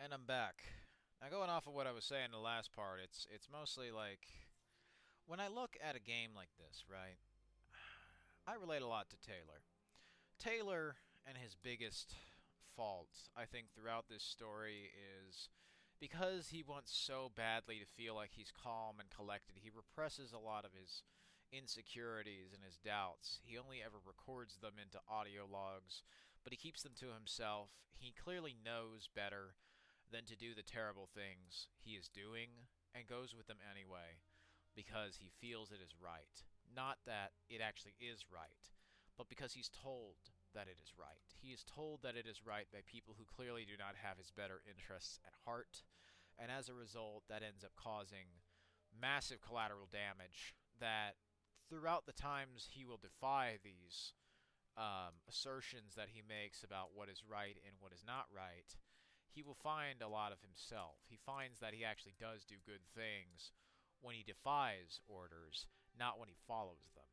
And I'm back. Now going off of what I was saying in the last part, it's mostly like when I look at a game like this, right? I relate a lot to Taylor. Taylor and his biggest fault, I think, throughout this story is because he wants so badly to feel like he's calm and collected, he represses a lot of his insecurities and his doubts. He only ever records them into audio logs, but he keeps them to himself. He clearly knows better than to do the terrible things he is doing and goes with them anyway because he feels it is right. Not that it actually is right, but because he's told that it is right. He is told that it is right by people who clearly do not have his better interests at heart, and as a result, that ends up causing massive collateral damage that throughout the times he will defy these assertions that he makes about what is right and what is not right, he will find a lot of himself. He finds that he actually does do good things when he defies orders, not when he follows them.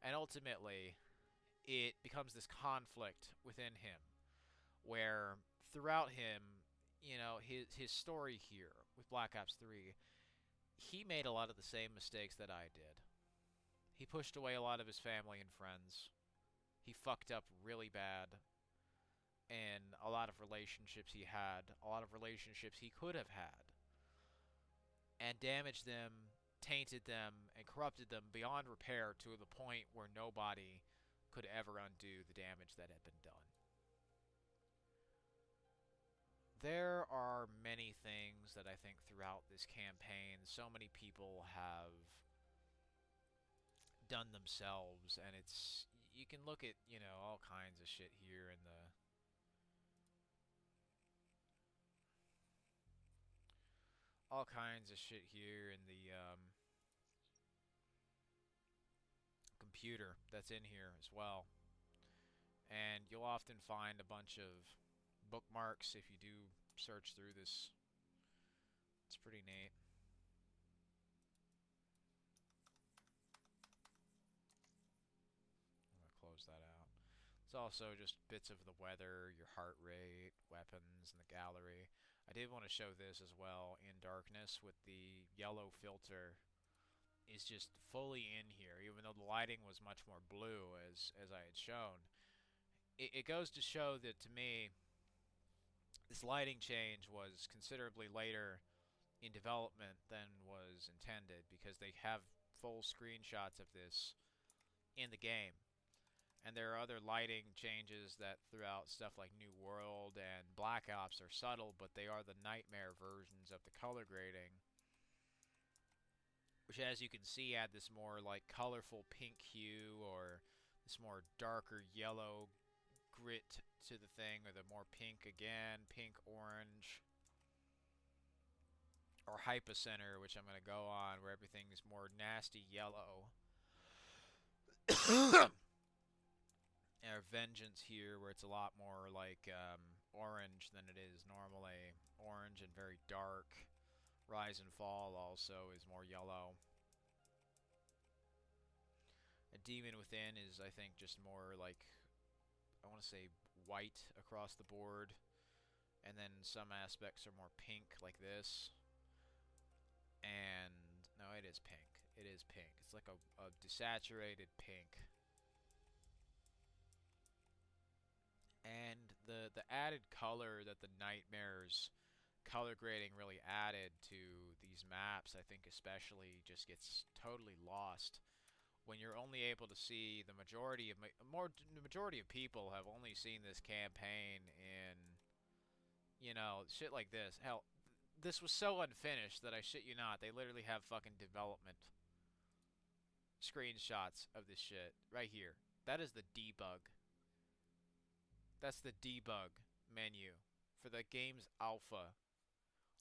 And ultimately, it becomes this conflict within him where throughout him, his story here with Black Ops 3, he made a lot of the same mistakes that I did. He pushed away a lot of his family and friends. He fucked up really bad in a lot of relationships he had, a lot of relationships he could have had, and damaged them, tainted them, and corrupted them beyond repair to the point where nobody could ever undo the damage that had been done. There are many things that I think throughout this campaign so many people have done themselves, and it's you can look at, all kinds of shit here in the all kinds of shit here in the computer that's in here as well. And you'll often find a bunch of bookmarks if you do search through this. It's pretty neat. I'm going to close that out. It's also just bits of the weather, your heart rate, weapons, and the gallery. I did want to show this as well in darkness with the yellow filter is just fully in here, even though the lighting was much more blue as I had shown. It goes to show that to me, this lighting change was considerably later in development than was intended because they have full screenshots of this in the game. And there are other lighting changes that throughout stuff like New World and Black Ops are subtle, but they are the nightmare versions of the color grading, which as you can see add this more like colorful pink hue or this more darker yellow grit to the thing, or the more pink again, pink orange, or Hypocenter, which I'm going to go on, where everything is more nasty yellow. Our Vengeance here, where it's a lot more like orange than it is normally. Orange and very dark. Rise and Fall also is more yellow. A Demon Within is, I think, just more like, I want to say white across the board. And then some aspects are more pink, like this. And, no, it is pink. It is pink. It's like a desaturated pink. And the added color that the Nightmares color grading really added to these maps, I think especially, just gets totally lost when you're only able to see the majority of people have only seen this campaign in, shit like this. Hell, this was so unfinished that I shit you not, they literally have fucking development screenshots of this shit right here. That is the debug. That's the debug menu for the game's alpha.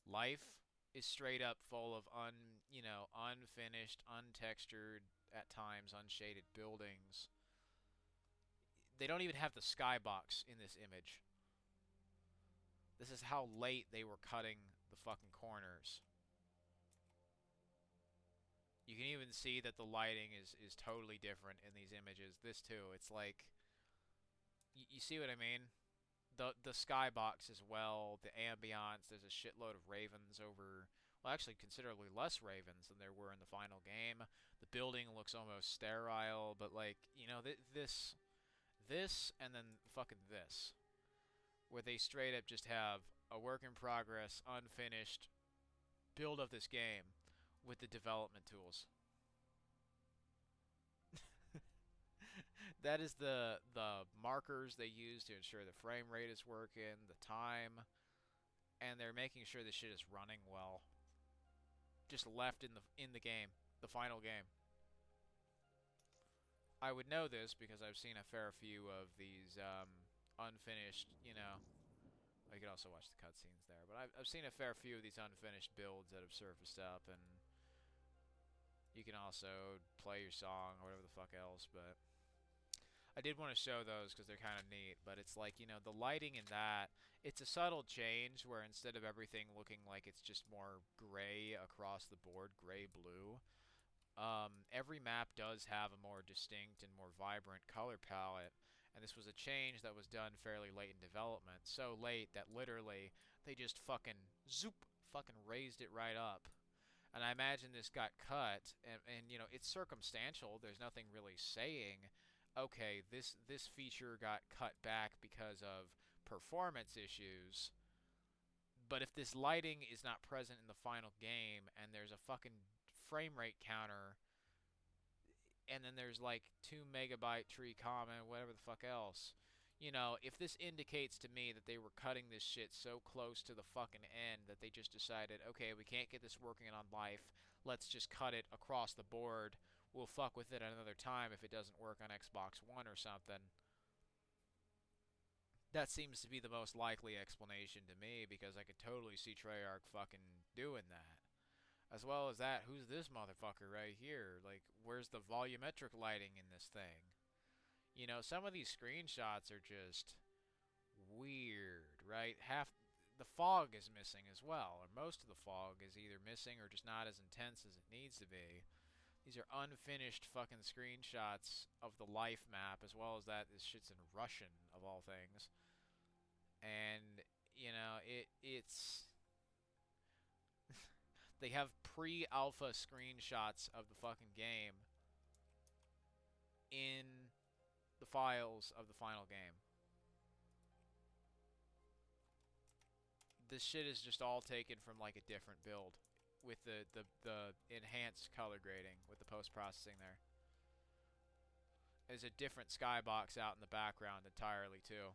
Life is straight up full of unfinished, untextured, at times unshaded buildings. They don't even have the skybox in this image. This is how late they were cutting the fucking corners. You can even see that the lighting is totally different in these images. This too, it's like, you see what I mean? the skybox as well, the ambiance. There's a shitload of ravens over. Well, actually, considerably less ravens than there were in the final game. The building looks almost sterile, but like this, and then fucking this, where they straight up just have a work in progress, unfinished build of this game with the development tools. That is the markers they use to ensure the frame rate is working, the time, and they're making sure the shit is running well. Just left in the game, the final game. I would know this because I've seen a fair few of these unfinished, you know. You can also watch the cutscenes there, but I've seen a fair few of these unfinished builds that have surfaced up, and you can also play your song or whatever the fuck else, but I did want to show those because they're kind of neat. But it's like, you know, the lighting in that, it's a subtle change where instead of everything looking like it's just more gray across the board, gray-blue, every map does have a more distinct and more vibrant color palette, and this was a change that was done fairly late in development. So late that literally they just fucking raised it right up. And I imagine this got cut, and you know, it's circumstantial. There's nothing really saying, okay, this feature got cut back because of performance issues. But if this lighting is not present in the final game, and there's a fucking frame rate counter, and then there's like 2 megabyte tree comment, whatever the fuck else, you know, if this indicates to me that they were cutting this shit so close to the fucking end that they just decided, okay, we can't get this working on life, let's just cut it across the board, we'll fuck with it another time if it doesn't work on Xbox One or something. That seems to be the most likely explanation to me, because I could totally see Treyarch fucking doing that. As well as that, who's this motherfucker right here? Like, where's the volumetric lighting in this thing? You know, some of these screenshots are just weird, right? Half the fog is missing as well, or most of the fog is either missing or just not as intense as it needs to be. These are unfinished fucking screenshots of the life map, as well as that this shit's in Russian, of all things. And, you know, it's... They have pre-alpha screenshots of the fucking game in the files of the final game. This shit is just all taken from like a different build with the enhanced color grading with the post-processing there. There's a different skybox out in the background entirely too.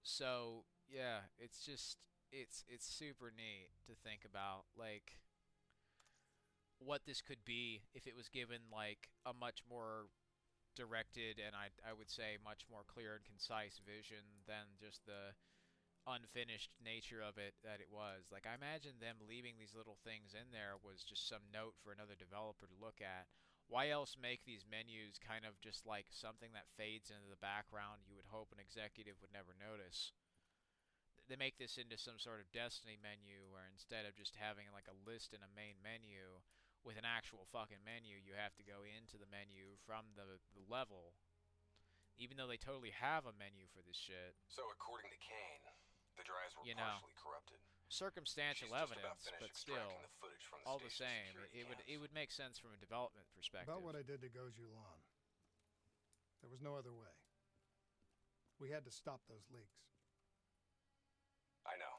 So, yeah, it's just it's super neat to think about, like, what this could be if it was given like a much more directed and I would say much more clear and concise vision than just the unfinished nature of it that it was. Like, I imagine them leaving these little things in there was just some note for another developer to look at. Why else make these menus kind of just like something that fades into the background you would hope an executive would never notice? They make this into some sort of Destiny menu where instead of just having like a list in a main menu with an actual fucking menu, you have to go into the menu from the level. Even though they totally have a menu for this shit. So according to Kane, the drives were partially corrupted. Circumstantial evidence, but still, all the same, it would make sense from a development perspective. About what I did to Gojulan. There was no other way. We had to stop those leaks. I know.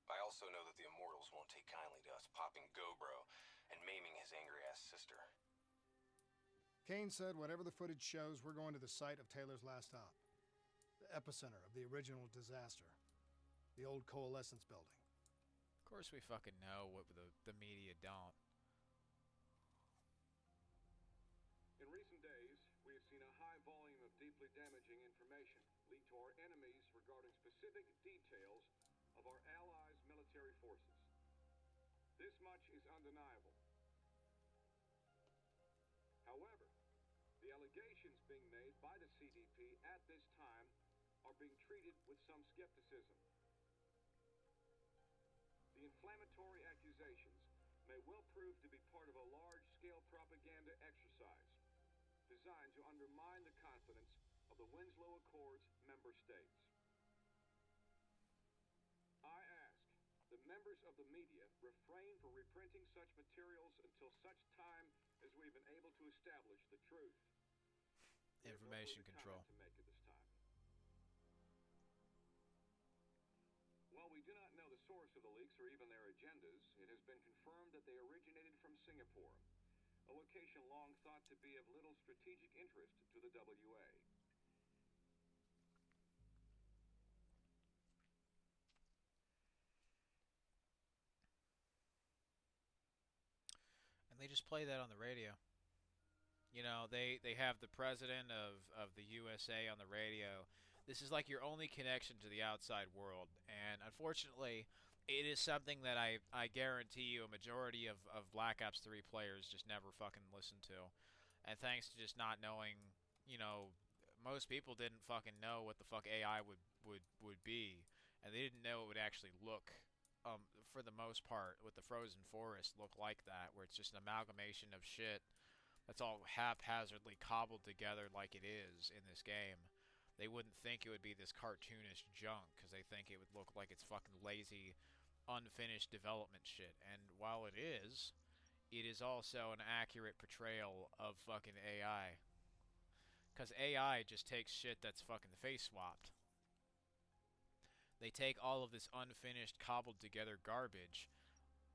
I also know that the Immortals won't take kindly to us popping Gobro and maiming his angry-ass sister. Kane said whatever the footage shows, we're going to the site of Taylor's last stop. The epicenter of the original disaster. The old Coalescence building. Of course we fucking know what the media don't. In recent days, we have seen a high volume of deeply damaging information leaked to our enemies regarding specific details of our allies' military forces. This much is undeniable. However, the allegations being made by the CDP at this time are being treated with some skepticism. The inflammatory accusations may well prove to be part of a large-scale propaganda exercise designed to undermine the confidence of the Winslow Accord's member states. I ask that members of the media refrain from reprinting such materials until such time as we've been able to establish the truth. Information control. To make at this time. While we do not know the source of the leaks or even their agendas, it has been confirmed that they originated from Singapore, a location long thought to be of little strategic interest to the WA. And they just play that on the radio. You know, they have the president of the USA on the radio. This is like your only connection to the outside world. And unfortunately, it is something that I guarantee you a majority of Black Ops 3 players just never fucking listen to. And thanks to just not knowing, you know, most people didn't fucking know what the fuck AI would be. And they didn't know it would actually look, for the most part, with the Frozen Forest, look like that. Where it's just an amalgamation of shit that's all haphazardly cobbled together like it is in this game. They wouldn't think it would be this cartoonish junk because they think it would look like it's fucking lazy, unfinished development shit. And while it is also an accurate portrayal of fucking AI. Because AI just takes shit that's fucking face swapped. They take all of this unfinished, cobbled together garbage,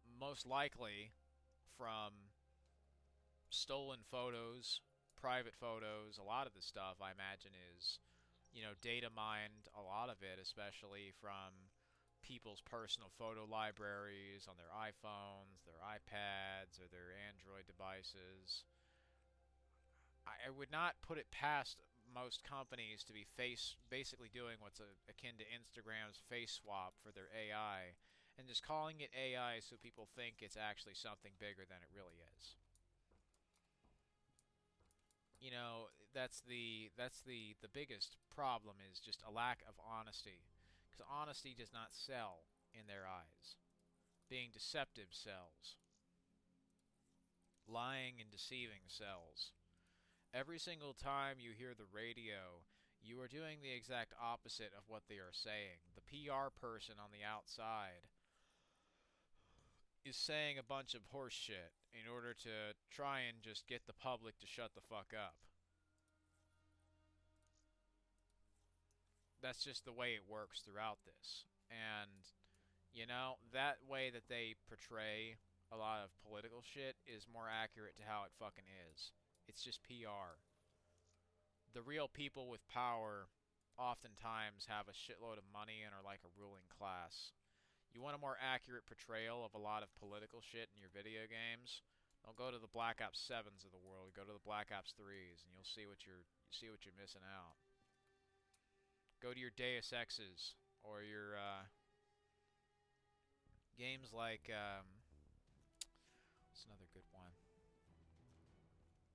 most likely from stolen photos, private photos. A lot of the stuff I imagine is, you know, data mined, a lot of it, especially from people's personal photo libraries on their iPhones, their iPads, or their Android devices. I would not put it past most companies to be basically doing what's akin to Instagram's face swap for their AI, and just calling it AI so people think it's actually something bigger than it really is. You know, that's the biggest problem, is just a lack of honesty, because honesty does not sell in their eyes. Being deceptive sells. Lying and deceiving sells. Every single time you hear the radio, you are doing the exact opposite of what they are saying. The PR person on the outside is saying a bunch of horse shit in order to try and just get the public to shut the fuck up. That's just the way it works throughout this. And, you know, that way that they portray a lot of political shit is more accurate to how it fucking is. It's just PR. The real people with power oftentimes have a shitload of money and are like a ruling class. You want a more accurate portrayal of a lot of political shit in your video games? Don't go to the Black Ops 7s of the world. Go to the Black Ops 3s, and you'll see what you're missing out. Go to your Deus Exes or your games like what's another good one?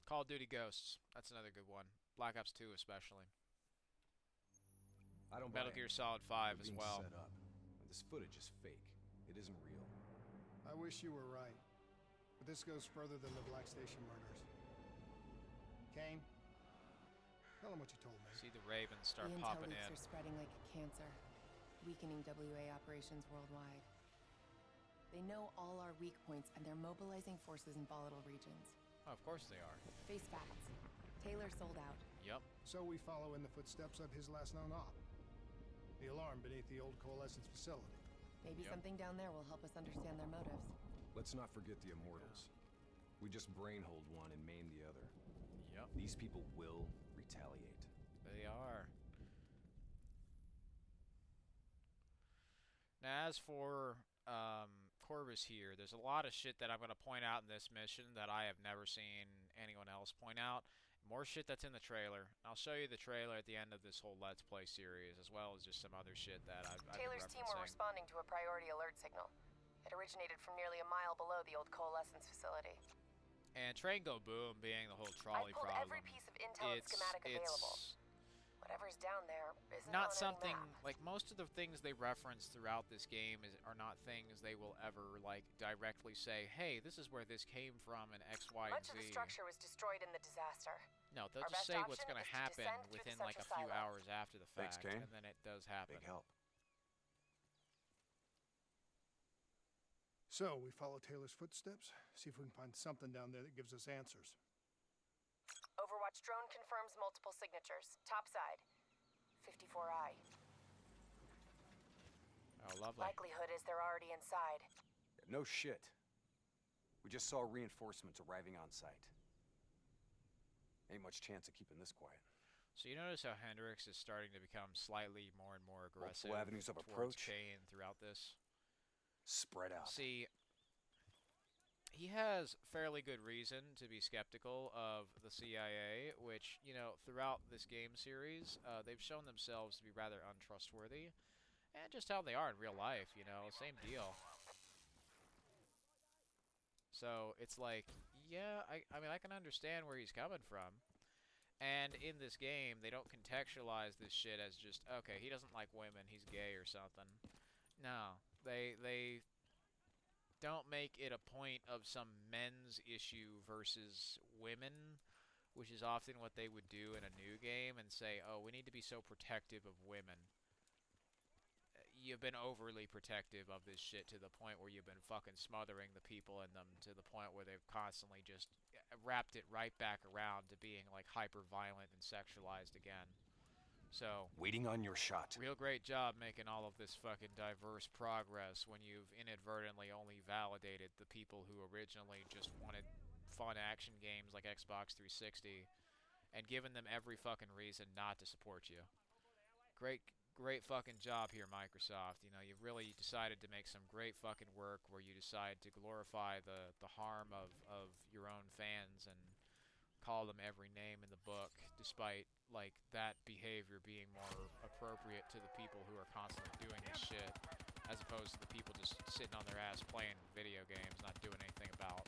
Call of Duty Ghosts. That's another good one. Black Ops 2 especially. I don't Metal buy Gear it. Solid 5 We're as being well. Set up. This footage is fake. It isn't real. I wish you were right. But this goes further than the Black Station murders. Kane, tell him what you told me. See the Ravens start the intel popping leaks in. are spreading like a cancer, weakening WA operations worldwide. They know all our weak points, and they're mobilizing forces in volatile regions. Oh, of course they are. Face facts. Taylor sold out. Yep. So we follow in the footsteps of his last known op. The alarm beneath the old Coalescence facility. Maybe Yep. something down there will help us understand their motives. Let's not forget the Immortals. We just brainhold one and maim the other. Yep. These people will retaliate. They are. Now, as for Corvus here, there's a lot of shit that I'm going to point out in this mission that I have never seen anyone else point out. More shit that's in the trailer. I'll show you the trailer at the end of this whole Let's Play series, as well as just some other shit that I've been Taylor's team were referencing. responding to a priority alert signal. It originated from nearly a mile below the old Coalescence facility. And Train Go Boom being the whole trolley I pulled problem. every piece of intel and schematic available. Whatever's down there isn't Not on something any map. like most of the things they reference throughout this game are not things they will ever like directly say, hey, this is where this came from in X, Y, and Much Z. of the structure was destroyed in the disaster. No, they'll Our just best say what's option going is to to happen descend through the within like a central few silo. hours after the Thanks, fact, Kane. and then it does happen. Big help. So, we follow Taylor's footsteps, see if we can find something down there that gives us answers. Overwatch drone confirms multiple signatures. Topside. 54I. Oh, lovely. Likelihood is they're already inside. No shit. We just saw reinforcements arriving on site. Ain't much chance of keeping this quiet. So you notice how Hendricks is starting to become slightly more and more aggressive Multiple avenues of towards approach. Kane throughout this. Spread out. See, he has fairly good reason to be skeptical of the CIA, which, you know, throughout this game series, they've shown themselves to be rather untrustworthy. And just how they are in real life, you know, same deal. So it's like, yeah, I mean, I can understand where he's coming from. And in this game, they don't contextualize this shit as just, okay, he doesn't like women, he's gay or something. No, they don't make it a point of some men's issue versus women, which is often what they would do in a new game and say, oh, we need to be so protective of women. You've been overly protective of this shit to the point where you've been fucking smothering the people in them to the point where they've constantly just wrapped it right back around to being like hyper violent and sexualized again. So, Waiting on your shot. real great job making all of this fucking diverse progress when you've inadvertently only validated the people who originally just wanted fun action games like Xbox 360 and given them every fucking reason not to support you. Great fucking job here, Microsoft. You know, you've really decided to make some great fucking work where you decide to glorify the harm of your own fans and call them every name in the book, despite, like, that behavior being more appropriate to the people who are constantly doing this shit, as opposed to the people just sitting on their ass playing video games, not doing anything about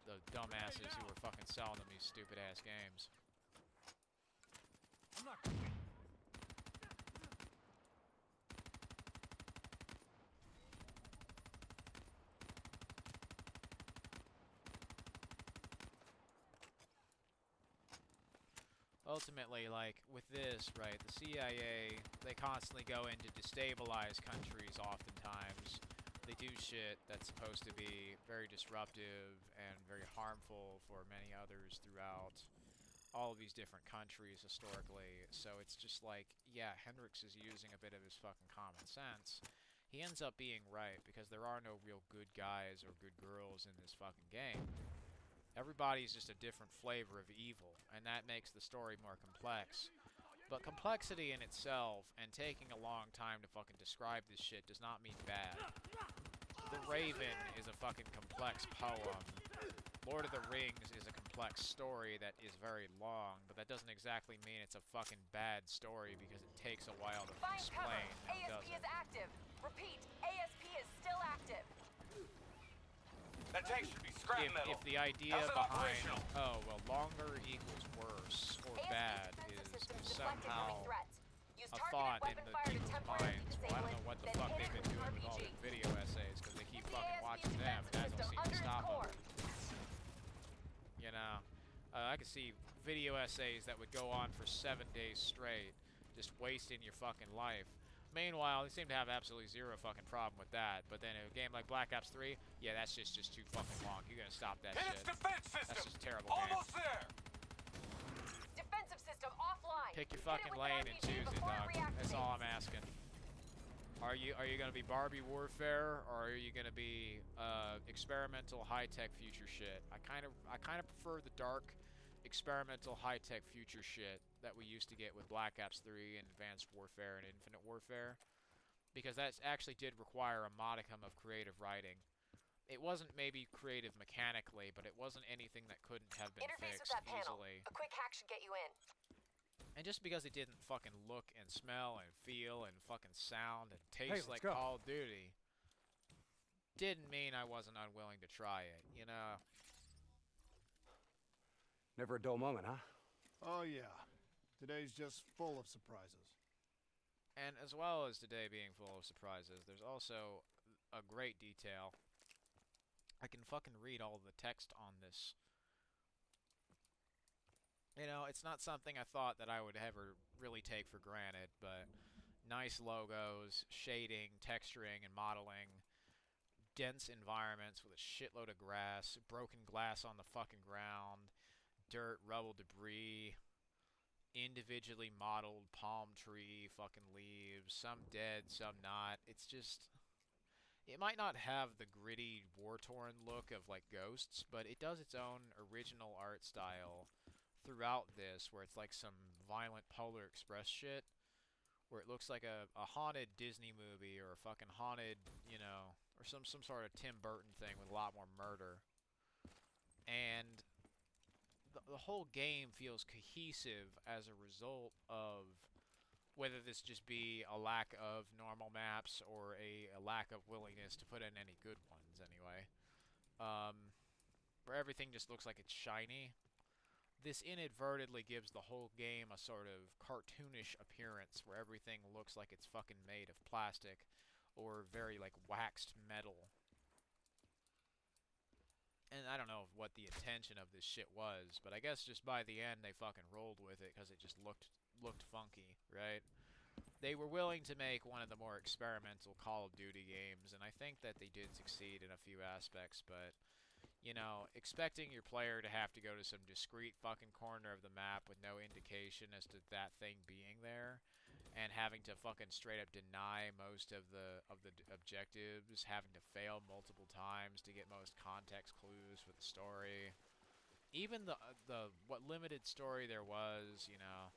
the dumbasses who are fucking selling them these stupid-ass games. Ultimately, like, with this, right, the CIA, they constantly go in to destabilize countries oftentimes. They do shit that's supposed to be very disruptive and very harmful for many others throughout all of these different countries historically. So it's just like, yeah, Hendricks is using a bit of his fucking common sense. He ends up being right because there are no real good guys or good girls in this fucking game. Everybody's just a different flavor of evil, and that makes the story more complex. But complexity in itself, and taking a long time to fucking describe this shit, does not mean bad. The Raven is a fucking complex poem. Lord of the Rings is a complex story that is very long, but that doesn't exactly mean it's a fucking bad story because it takes a while to Find cover. explain, now does ASP it? is active. Repeat, ASP is still active. That tank should be scrap metal. If the idea How's it behind, operational? oh, well, longer equals worse or ASP bad defensive is systems deflected somehow enemy threats. Use a targeted thought in weapon the fire to people's temporarily minds. Well, I disable don't it, know what the then fuck hit they've it been with doing with all RPG. their video essays, because they keep Keep the fucking ASP watching them, and that defensive don't seem system to under its stop them. core. You know, I could see video essays that would go on for 7 days straight, just wasting your fucking life. Meanwhile, they seem to have absolutely zero fucking problem with that. But then in a game like Black Ops 3, yeah, that's just too fucking long. You're gonna stop that Hit shit. its defense system. That's just a terrible Almost game. there. Defensive system offline. Pick your Hit it fucking with an lane and RPG choose it, before dog. That's reactivates. all I'm asking. Are you gonna be Barbie Warfare, or are you gonna be experimental high-tech future shit? I kind of prefer the dark, experimental high-tech future shit that we used to get with Black Ops 3 and Advanced Warfare and Infinite Warfare, because that actually did require a modicum of creative writing. It wasn't maybe creative mechanically, but it wasn't anything that couldn't have been Interface with fixed that panel. easily. A quick hack should get you in. And just because it didn't fucking look and smell and feel and fucking sound and Hey, taste let's like go. Call of Duty didn't mean I wasn't unwilling to try it, you know? Never a dull moment, huh? Oh, yeah. Today's just full of surprises. And as well as today being full of surprises, there's also a great detail. I can fucking read all of the text on this You know, it's not something I thought that I would ever really take for granted, but nice logos, shading, texturing, and modeling, dense environments with a shitload of grass, broken glass on the fucking ground, dirt, rubble, debris, individually modeled palm tree fucking leaves, some dead, some not. It's just, it might not have the gritty, war-torn look of like Ghosts, but it does its own original art style throughout this, where it's like some violent Polar Express shit, where it looks like a haunted Disney movie or a fucking haunted, you know, or some sort of Tim Burton thing with a lot more murder. And the whole game feels cohesive as a result of whether this just be a lack of normal maps or a lack of willingness to put in any good ones anyway. Where everything just looks like it's shiny. This inadvertently gives the whole game a sort of cartoonish appearance where everything looks like it's fucking made of plastic or very like waxed metal. And I don't know what the intention of this shit was, but I guess just by the end they fucking rolled with it because it just looked funky, right? They were willing to make one of the more experimental Call of Duty games, and I think that they did succeed in a few aspects, but you know, expecting your player to have to go to some discrete fucking corner of the map with no indication as to that thing being there, and having to fucking straight up deny most of the objectives, having to fail multiple times to get most context clues for the story. Even the what limited story there was, you know,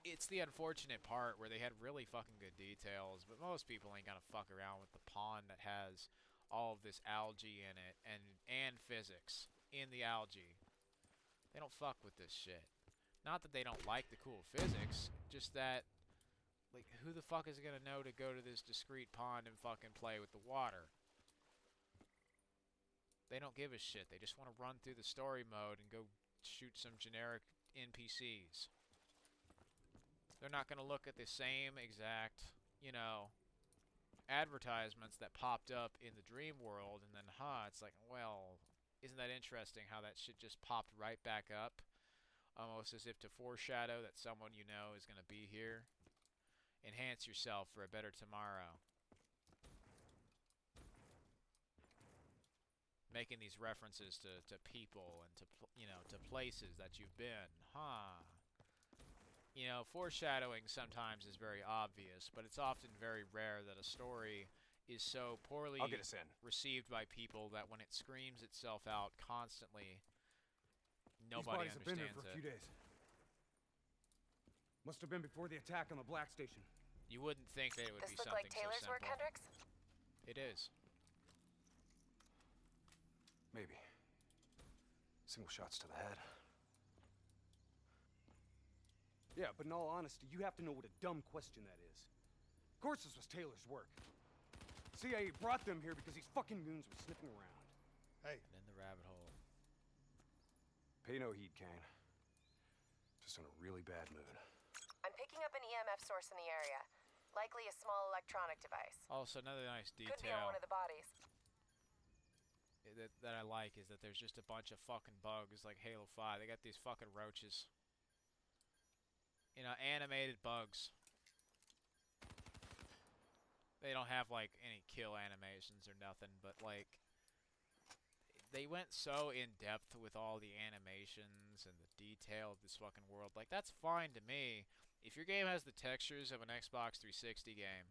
it's the unfortunate part where they had really fucking good details, but most people ain't gonna fuck around with the pond that has all of this algae in it and physics in the algae. They don't fuck with this shit. Not that they don't like the cool physics, just that, like, who the fuck is gonna know to go to this discrete pond and fucking play with the water? They don't give a shit. They just want to run through the story mode and go shoot some generic NPCs. They're not going to look at the same exact, you know, advertisements that popped up in the dream world and then, it's like, well, isn't that interesting how that shit just popped right back up? Almost as if to foreshadow that someone you know is going to be here. Enhance yourself for a better tomorrow. Making these references to people and to, you know, to places that you've been. You know, foreshadowing sometimes is very obvious, but it's often very rare that a story is so poorly I'll get us in. received by people that when it screams itself out constantly, These nobody bodies have been here understands for a few it. days. Must have been before the attack on the Black Station. You wouldn't think that it would This be look something like Taylor's so work, simple. Hendricks? It is. Maybe. Single shots to the head. Yeah, but in all honesty, you have to know what a dumb question that is. Of course this was Taylor's work. CIA brought them here because these fucking goons were sniffing around. Hey, And in the rabbit hole. Pay no heed, Kane. Just in a really bad mood. I'm picking up an EMF source in the area. Likely a small electronic device. Also, another nice Could be on detail one of the bodies. that I like is that there's just a bunch of fucking bugs like Halo 5. They got these fucking roaches. You know, animated bugs. They don't have like any kill animations or nothing, but like they went so in depth with all the animations and the detail of this fucking world. Like, that's fine to me. If your game has the textures of an Xbox 360 game,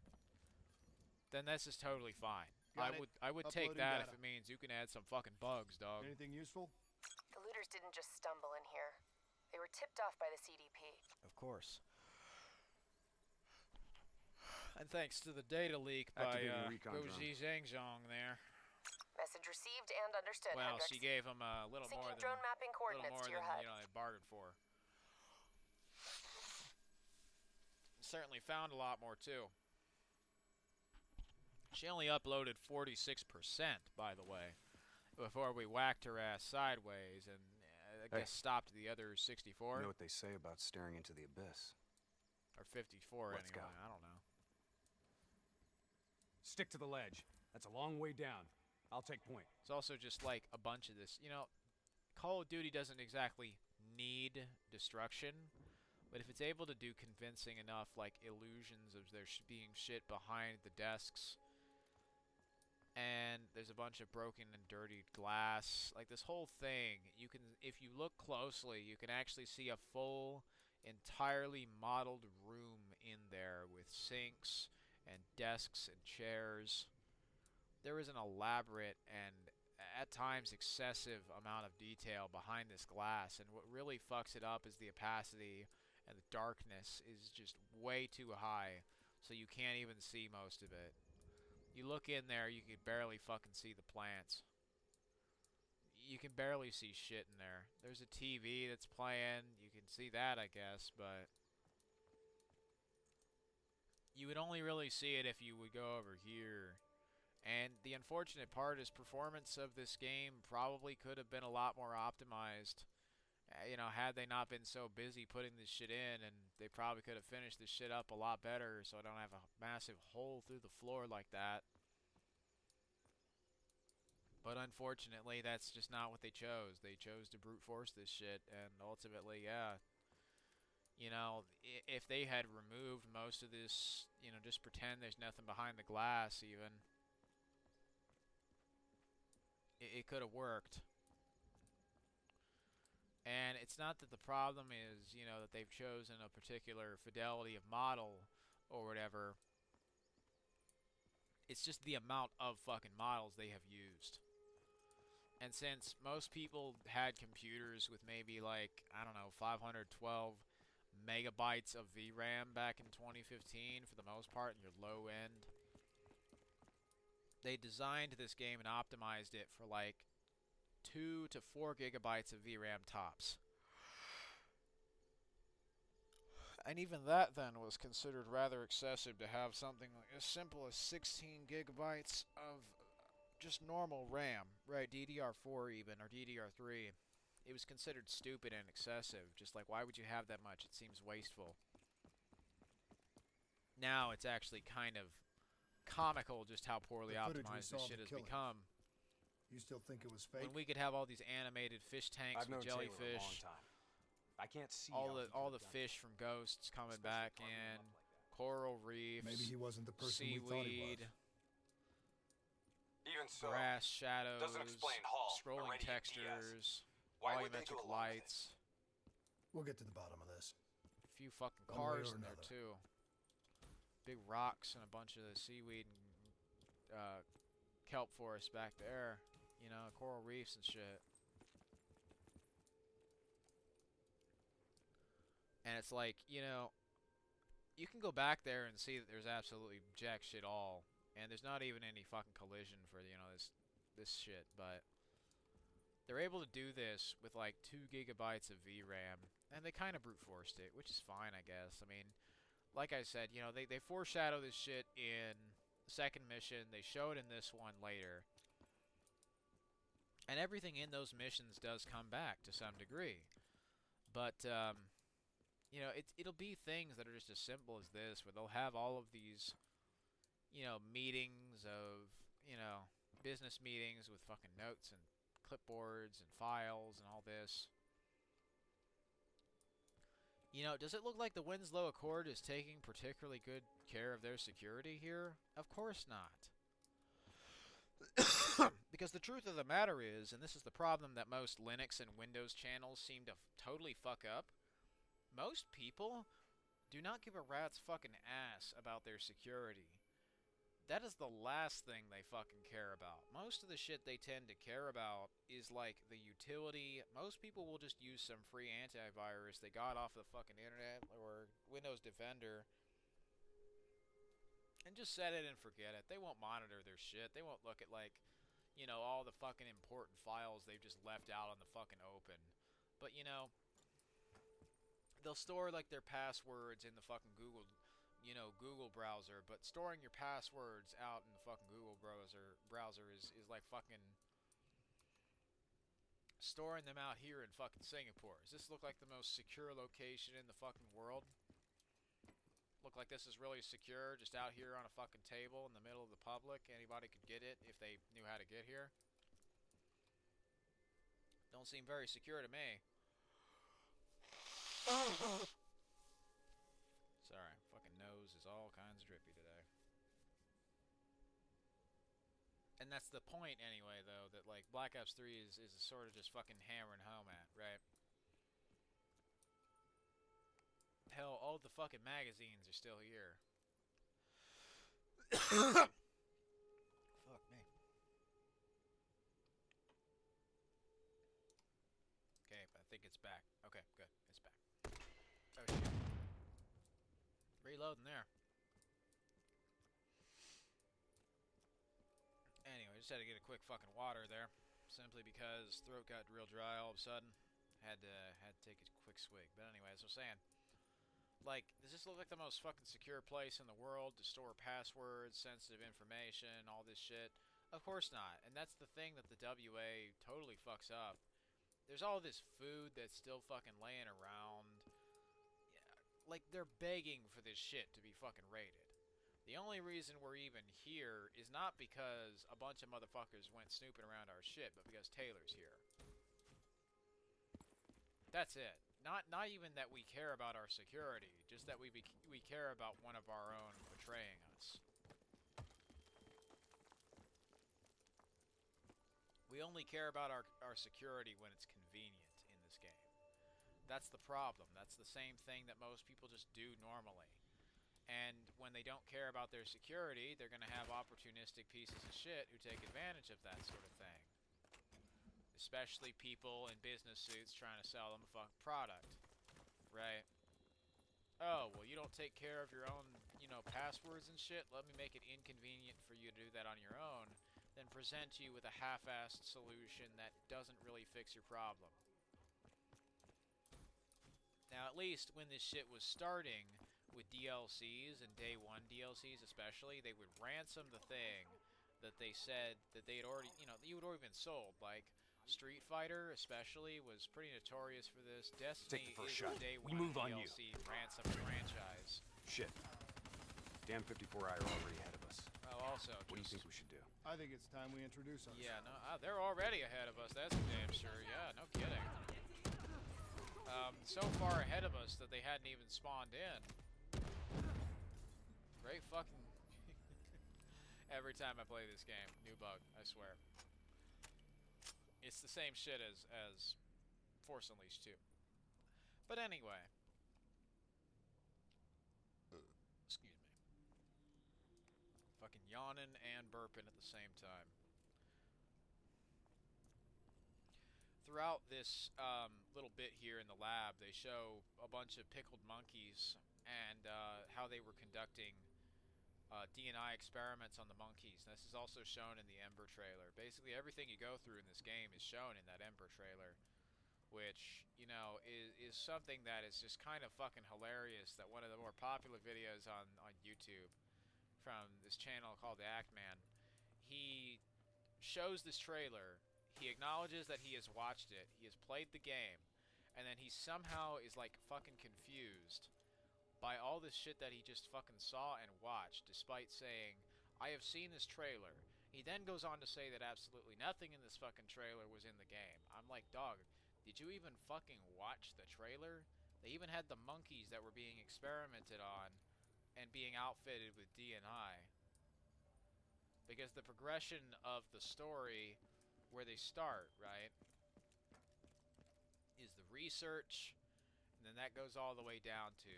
then this is totally fine. Got it. I would take Uploading that data. if it means you can add some fucking bugs, dog. anything useful? The looters didn't just stumble in here. They were tipped off by the CDP. Of course. And thanks to the data leak by Activating recon drone. Goji Zhangzhong there. Message received and understood, Well, Hendricks. she gave him a little more Syncing than drone mapping coordinates to your HUD. you know, they bartered for. Certainly found a lot more too. She only uploaded 46%, by the way, before we whacked her ass sideways and I guess stopped the other 64 You know what they say about staring into the abyss? or 54 Let's anyway. go. I don't know. Stick to the ledge. That's a long way down. I'll take point. It's also just like a bunch of this, you know, Call of Duty doesn't exactly need destruction, but if it's able to do convincing enough, like, illusions of there being shit behind the desks, and there's a bunch of broken and dirty glass, like, this whole thing, you can, if you look closely, you can actually see a full, entirely modeled room in there with sinks and desks and chairs. There is an elaborate and at times excessive amount of detail behind this glass, and what really fucks it up is the opacity and the darkness is just way too high, so you can't even see most of it. You look in there, you can barely fucking see the plants. You can barely see shit in there. There's a TV that's playing, you can see that, I guess, but you would only really see it if you would go over here. And the unfortunate part is performance of this game probably could have been a lot more optimized. You know, had they not been so busy putting this shit in, and they probably could have finished this shit up a lot better so I don't have a massive hole through the floor like that. But unfortunately, that's just not what they chose. They chose to brute force this shit, and ultimately, yeah. You know, if they had removed most of this, you know, just pretend there's nothing behind the glass even, it could have worked. And it's not that the problem is, you know, that they've chosen a particular fidelity of model or whatever. It's just the amount of fucking models they have used. And since most people had computers with maybe like, I don't know, 512 megabytes of VRAM back in 2015 for the most part in your low end, they designed this game and optimized it for like 2 to 4 gigabytes of VRAM tops. And even that then was considered rather excessive to have something like as simple as 16 gigabytes of just normal RAM, right? DDR4 even, or DDR3. It was considered stupid and excessive. Just like, why would you have that much? It seems wasteful. Now it's actually kind of comical just how poorly optimized this shit has become. You still think it was fake? When we could have all these animated fish tanks I've known with Taylor a jellyfish, long time. I can't see all how he the could all have the done fish it. from Ghosts coming Especially back carving him in, up like that. coral reefs, Maybe he wasn't the person we thought he was. seaweed, Even so, grass shadows, doesn't explain Hall, scrolling Meridian, textures, why would they do volumetric a lot of it? lights, We'll get to the bottom of this. a few fucking One way cars or in there another. too, big rocks and a bunch of the seaweed and kelp forest back there, you know, coral reefs and shit. And it's like, you know, you can go back there and see that there's absolutely jack shit all, and there's not even any fucking collision for, you know, this shit, but they're able to do this with like 2 gigabytes of VRAM, and they kind of brute forced it, which is fine, I guess. I mean, like I said, you know, they foreshadow this shit in the second mission, they show it in this one later, and everything in those missions does come back to some degree, but you know, it'll be things that are just as simple as this, where they'll have all of these, you know, meetings of, you know, business meetings with fucking notes and clipboards and files and all this. You know, does it look like the Winslow Accord is taking particularly good care of their security here? Of course not. Because the truth of the matter is, and this is the problem that most Linux and Windows channels seem to totally fuck up, most people do not give a rat's fucking ass about their security. That is the last thing they fucking care about. Most of the shit they tend to care about is like the utility. Most people will just use some free antivirus they got off the fucking internet or Windows Defender and just set it and forget it. They won't monitor their shit. They won't look at, like, you know, all the fucking important files they've just left out on the fucking open. But, you know, they'll store like their passwords in the fucking Google, you know, Google browser, but storing your passwords out in the fucking Google browser is like fucking storing them out here in fucking Singapore. Does this look like the most secure location in the fucking world? Look like this is really secure, just out here on a fucking table in the middle of the public. Anybody could get it if they knew how to get here. Don't seem very secure to me. Sorry, fucking nose is all kinds of drippy today. And that's the point anyway, though, that like Black Ops 3 is sort of just fucking hammering home at, right? Hell, all the fucking magazines are still here. Fuck me. Okay, I think it's back. Okay, good. It's back. Oh shit. Reloading there. Anyway, just had to get a quick fucking water there, simply because throat got real dry all of a sudden. Had to take a quick swig. But anyway, as I was saying, like, does this look like the most fucking secure place in the world to store passwords, sensitive information, all this shit? Of course not. And that's the thing that the WA totally fucks up. There's all this food that's still fucking laying around. Yeah, like, they're begging for this shit to be fucking raided. The only reason we're even here is not because a bunch of motherfuckers went snooping around our shit, but because Taylor's here. That's it. Not even that we care about our security, just that we care about one of our own betraying us. We only care about our security when it's convenient in this game. That's the problem. That's the same thing that most people just do normally. And when they don't care about their security, they're going to have opportunistic pieces of shit who take advantage of that sort of thing. Especially people in business suits trying to sell them a fucking product. Right? Oh, well, you don't take care of your own, passwords and shit? Let me make it inconvenient for you to do that on your own, then present you with a half-assed solution that doesn't really fix your problem. Now, at least when this shit was starting with DLCs and day one DLCs especially, they would ransom the thing that they said that they had already, you had already been sold. Like, Street Fighter especially was pretty notorious for this. Destiny is shot. day We one move on DLC ransom franchise. Shit. Damn 54i are already ahead of us. Oh, also, What do you think we should do? I think it's time we introduce ourselves. Yeah, no, they're already ahead of us. That's for damn sure. Yeah, no kidding. So far ahead of us that they hadn't even spawned in. Great fucking... Every time I play this game, new bug, I swear. It's the same shit as Force Unleashed 2. But anyway. Excuse me. Fucking yawning and burping at the same time. Throughout this little bit here in the lab, they show a bunch of pickled monkeys and how they were conducting D&I experiments on the monkeys. And this is also shown in the Ember trailer. Basically, everything you go through in this game is shown in that Ember trailer, which, is something that is just kind of fucking hilarious. That one of the more popular videos on YouTube from this channel called The Act Man, he shows this trailer. He acknowledges that he has watched it, he has played the game, and then he somehow is like fucking confused by all this shit that he just fucking saw and watched, despite saying, I have seen this trailer. He then goes on to say that absolutely nothing in this fucking trailer was in the game. I'm like, dog, did you even fucking watch the trailer? They even had the monkeys that were being experimented on and being outfitted with D&I. Because the progression of the story, where they start, right, is the research, and then that goes all the way down to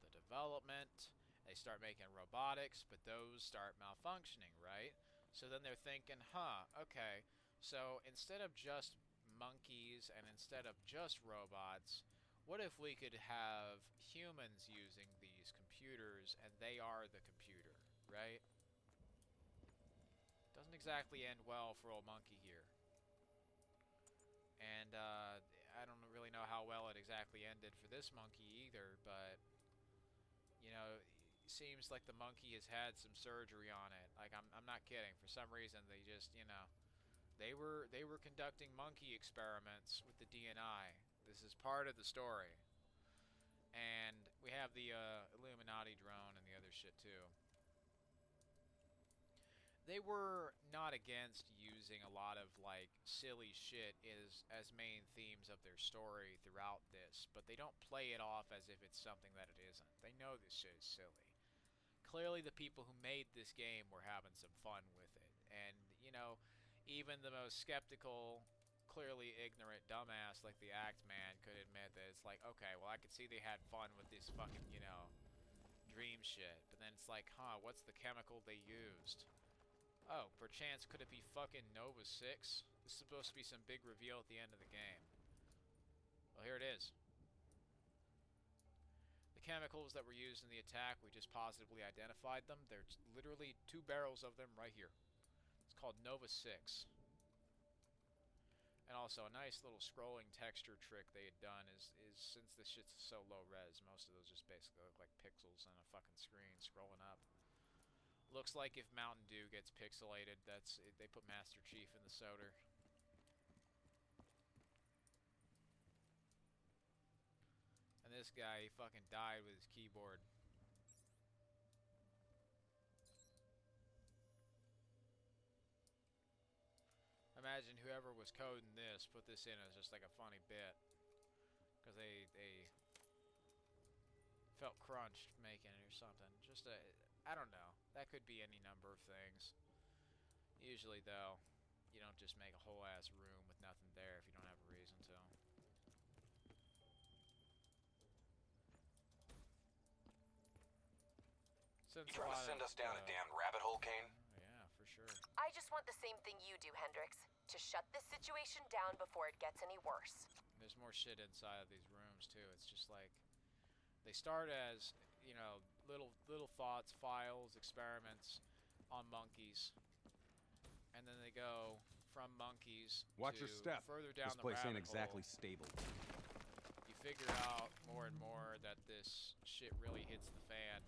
the development. They start making robotics, but those start malfunctioning, right? So then they're thinking, okay, so instead of just monkeys and instead of just robots, what if we could have humans using these computers and they are the computer, right? Doesn't exactly end well for old monkey here. And I don't really know how well it exactly ended for this monkey either, but seems like the monkey has had some surgery on it. Like, I'm not kidding. For some reason they just, they were conducting monkey experiments with the D&I. This is part of the story. And we have the Illuminati drone and the other shit too. They were not against using a lot of like silly shit as main themes of their story throughout this, but they don't play it off as if it's something that it isn't. They know this shit is silly. Clearly the people who made this game were having some fun with it. And, you know, even the most skeptical, clearly ignorant dumbass like the Act Man could admit that it's like, okay, well I could see they had fun with this fucking, you know, dream shit. But then it's like, huh, what's the chemical they used? Oh, perchance could it be fucking Nova 6? This is supposed to be some big reveal at the end of the game. Well, here it is. The chemicals that were used in the attack, we just positively identified them. There's literally 2 barrels of them right here. It's called Nova 6. And also, a nice little scrolling texture trick they had done is since this shit's so low res, most of those just basically look like pixels on a fucking screen scrolling up. Looks like if Mountain Dew gets pixelated, they put Master Chief in the soda. And this guy, he fucking died with his keyboard. Imagine whoever was coding this put this in as just like a funny bit, because they felt crunched making it or something. Just I don't know. That could be any number of things. Usually, though, you don't just make a whole ass room with nothing there if you don't have a reason to. Since You trying to send us down a damn rabbit hole, Kane? Yeah, for sure. I just want the same thing you do, Hendrix. To shut this situation down before it gets any worse. There's more shit inside of these rooms, too. It's just like... They start as, you know, little thoughts, files, experiments on monkeys. And then they go from monkeys Watch to your step. further down This the place rabbit ain't exactly hole. stable. You figure out more and more that this shit really hits the fan.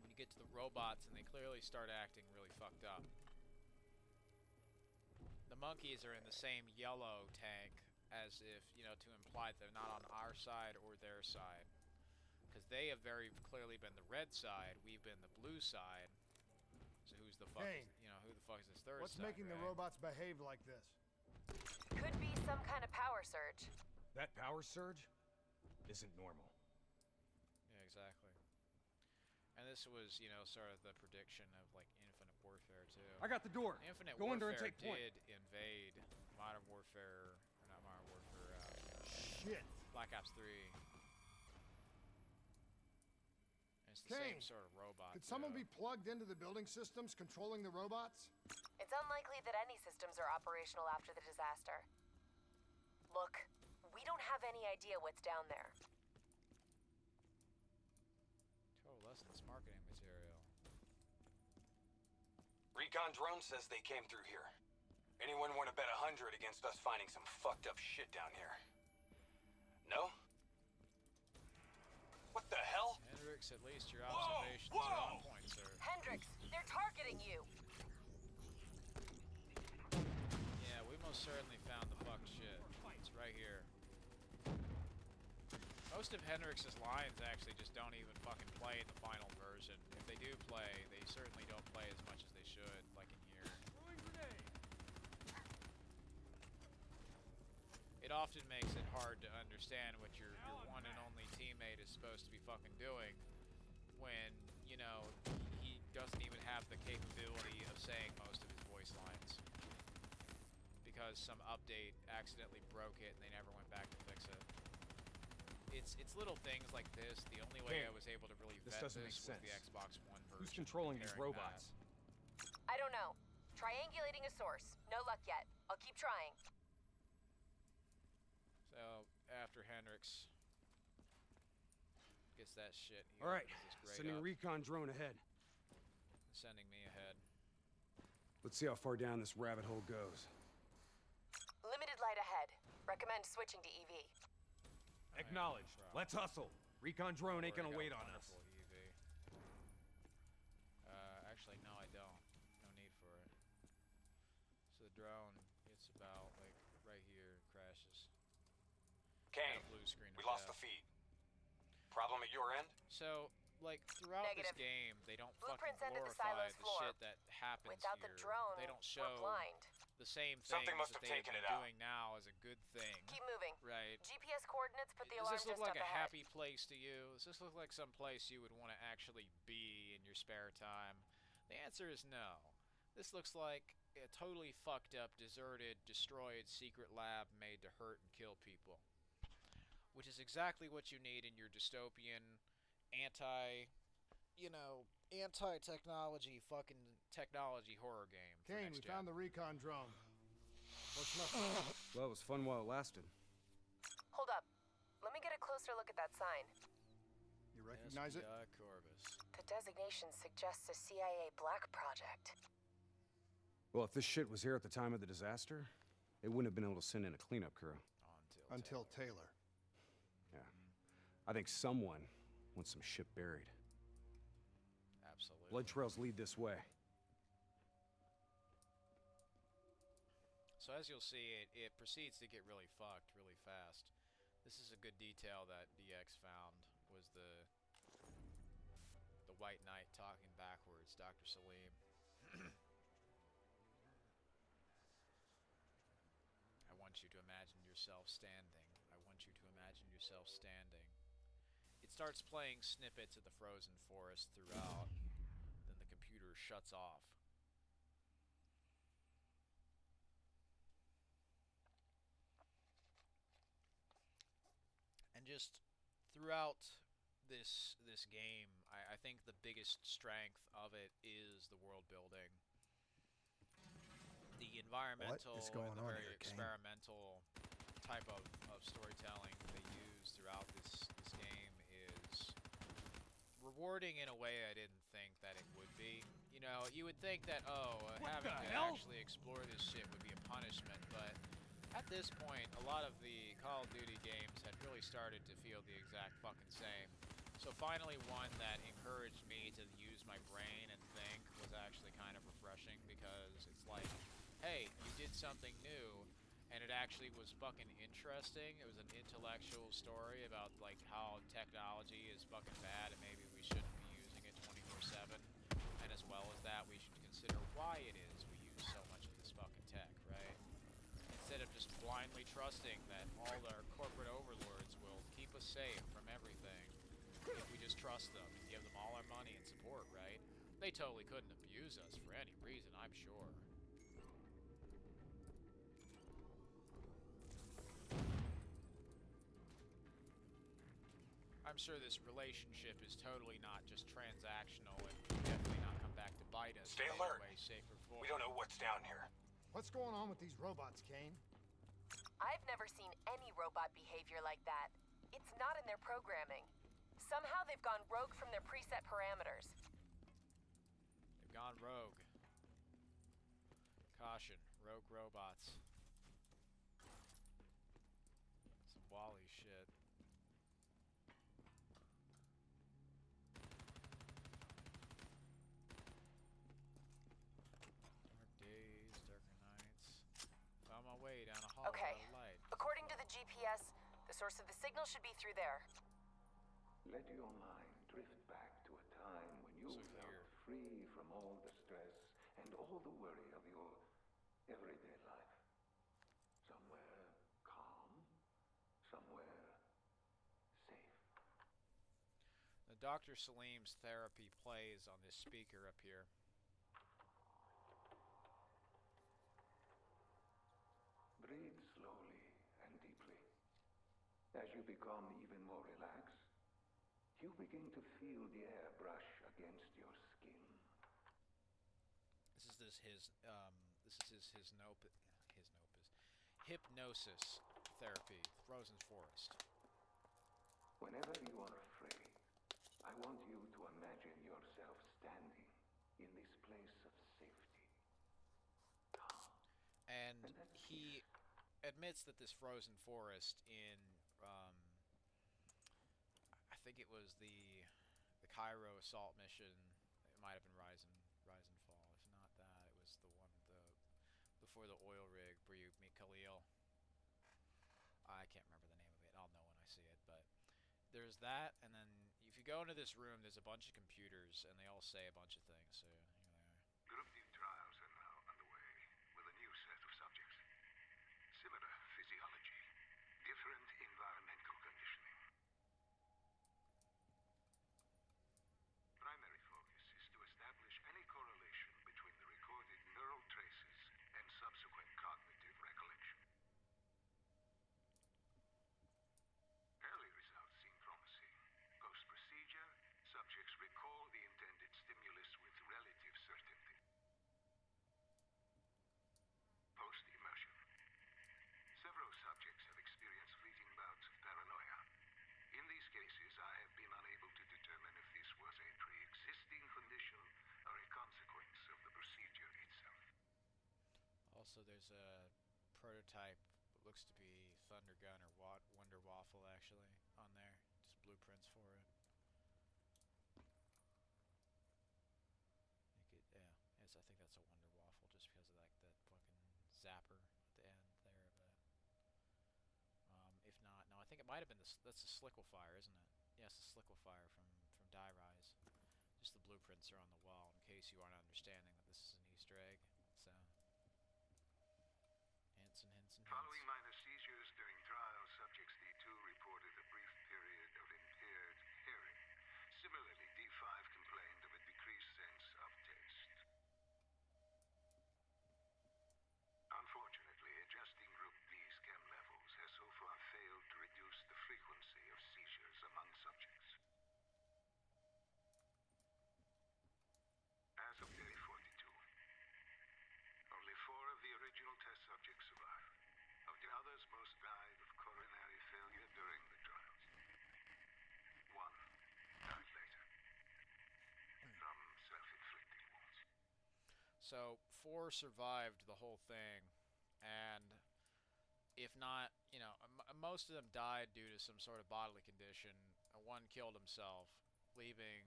When you get to the robots and they clearly start acting really fucked up. The monkeys are in the same yellow tank as if, you know, to imply they're not on our side or their side. Because they have very clearly been the red side, we've been the blue side. So who's the fuck Kane, is, you know, who the fuck is this third What's side, making the right? robots behave like this? Could be some kind of power surge. That power surge isn't normal. Yeah, exactly. And this was, you know, sort of the prediction of, like, Infinite Warfare, too. I got the door. Infinite Go under Warfare and take point. did invade Modern Warfare, or not Modern Warfare, Shit. Black Ops 3. And it's the same Kane, sort of robot. Could someone too. be plugged into the building systems controlling the robots? It's unlikely that any systems are operational after the disaster. Look, we don't have any idea what's down there. Total lessons marketing material. Recon drone says they came through here. Anyone want to bet 100 against us finding some fucked up shit down here? No? What the hell? Hendrix, at least your observations are on point, sir. Hendrix, they're targeting you! Yeah, we most certainly found the fucked shit. It's right here. Most of Hendrix's lines actually just don't even fucking play in the final version. If they do play, they certainly don't play as much as they should, like in here. It often makes it hard to understand what your one and only teammate is supposed to be fucking doing when, you know, he doesn't even have the capability of saying most of his voice lines. Because some update accidentally broke it and they never went back to fix it. It's little things like this. The only way I Kane, was able to really this vet doesn't this make was the sense. Xbox One version. Who's controlling these comparing robots? I don't know. Triangulating a source. No luck yet. I'll keep trying. So, after Hendrix gets that shit, he All right, opens this grate sending a up, recon drone ahead. sending me ahead. Let's see how far down this rabbit hole goes. Limited light ahead. Recommend switching to EV. Acknowledged. Let's hustle. Recon drone ain't gonna wait on us. EV. Actually, no, I don't. No need for it. So the drone gets about like right here, crashes. Kane, Blue screen. we lost the feed. Problem at your end? So like throughout this Negative. game, they don't fucking Blueprints ended the glorify silo's the floor. shit that happens Without here. the drone, They don't we're show blind. the same Something things must that have they've taken been it out. doing now as a good thing. Keep moving. Right. GPS coordinates put the Does alarm this look just like up a ahead. happy place to you? Does this look like some place you would want to actually be in your spare time? The answer is no. This looks like a totally fucked up, deserted, destroyed secret lab made to hurt and kill people. Which is exactly what you need in your dystopian, anti-technology fucking technology horror game. Kane, we found the recon drone. What's left? Well, it was fun while it lasted. Hold up. Let me get a closer look at that sign. You recognize it? SPI Corvus. The designation suggests a CIA black project. Well, if this shit was here at the time of the disaster, they wouldn't have been able to send in a cleanup crew. Until Taylor. Yeah. I think someone wants some shit buried. Absolutely. Blood trails lead this way. So as you'll see, it proceeds to get really fucked really fast. This is a good detail that DX found, was the White Knight talking backwards, Dr. Salim. I want you to imagine yourself standing. I want you to imagine yourself standing. It starts playing snippets of the frozen forest throughout, then the computer shuts off. And just throughout this game, I think the biggest strength of it is the world building. The environmental What is going and the on very here, Kane? experimental type of storytelling they use throughout this game is rewarding in a way I didn't think that it would be. You know, you would think that, having to actually explore this shit would be a punishment, but at this point, a lot of the Call of Duty games had really started to feel the exact fucking same. So finally one that encouraged me to use my brain and think was actually kind of refreshing, because it's like, hey, you did something new, and it actually was fucking interesting. It was an intellectual story about like how technology is fucking bad and maybe we shouldn't be using it 24/7. And as well as that, we should consider why it is we use so much of this fucking tech, right? Instead of just blindly trusting that all our corporate overlords will keep us safe from everything if we just trust them and give them all our money and support, right? They totally couldn't abuse us for any reason, I'm sure. I'm sure this relationship is totally not just transactional and definitely not come back to bite us Stay in any alert. way, shape, or form. We don't know what's down here. What's going on with these robots, Kane? I've never seen any robot behavior like that. It's not in their programming. Somehow they've gone rogue from their preset parameters. They've gone rogue. Caution, rogue robots. Some Wall-E shit. Dark days, darker nights. Found my way down a hall Okay. without a light. According to the GPS, the source of the signal should be through there. Let your mind drift back to a time when you So felt here. free from all the stress and all the worry of your everyday life. Somewhere calm, somewhere safe. The Dr. Salim's therapy plays on this speaker up here. Breathe slowly and deeply. As you become even more relaxed, you begin to feel the air brush against your skin. This is his hypnosis therapy, Frozen Forest. Whenever you are afraid, I want you to imagine yourself standing in this place of safety. Calm. And he admits that this frozen forest in, I think it was the Cairo assault mission. It might have been Rise and Fall. If not that, it was the one before the oil rig where you meet Khalil. I can't remember the name of it. I'll know when I see it. But there's that, and then if you go into this room, there's a bunch of computers, and they all say a bunch of things. So here they are. Eruptive trials are now underway with a new set of subjects. Similar physiology, different environmental conditioning. Primary focus is to establish any correlation between the recorded neural traces and subsequent cognitive recollection. Early results seem promising. Post-procedure, subjects recall the intended stimulus with relative certainty. Post-immersion. Several subjects have experienced fleeting bouts of paranoia. In these cases, I have been unable to determine if this was a pre-existing condition or a consequence of the procedure itself. Also, there's a prototype, looks to be Thunder Gun or Wonder Waffle actually on there. Just blueprints for it. You could, yeah, yes, I think that's a Wonder Waffle just because of like that fucking zapper at the end there. But if not, no, I think it might have been that's the Sliquifire, isn't it? Yes, the Sliquifire from Die Rise. Just the blueprints are on the wall in case you aren't understanding that this is an Easter egg. So. Hints and hints and hints. Following minor seizures during trial, subjects D2 reported a brief period of impaired hearing. Similarly, D5 complained of a decreased sense of taste. Unfortunately, adjusting Group D's chem levels has so far failed to reduce the frequency of seizures among subjects. As of day 42, only 4 of the original test subjects survived. Of the others, most died of coronary failure during the trials. 1 died later from self-inflicted wounds. So 4 survived the whole thing, and if not, you know, most of them died due to some sort of bodily condition. One killed himself, leaving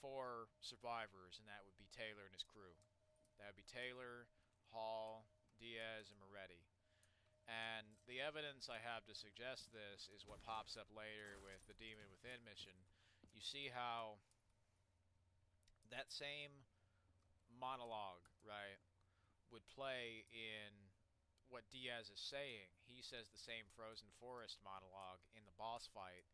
4 survivors, and that would be Taylor and his crew. That would be Taylor, Hall, Diaz, and Moretti. And the evidence I have to suggest this is what pops up later with the Demon Within mission. You see how that same monologue, right, would play in what Diaz is saying. He says the same Frozen Forest monologue in the boss fight,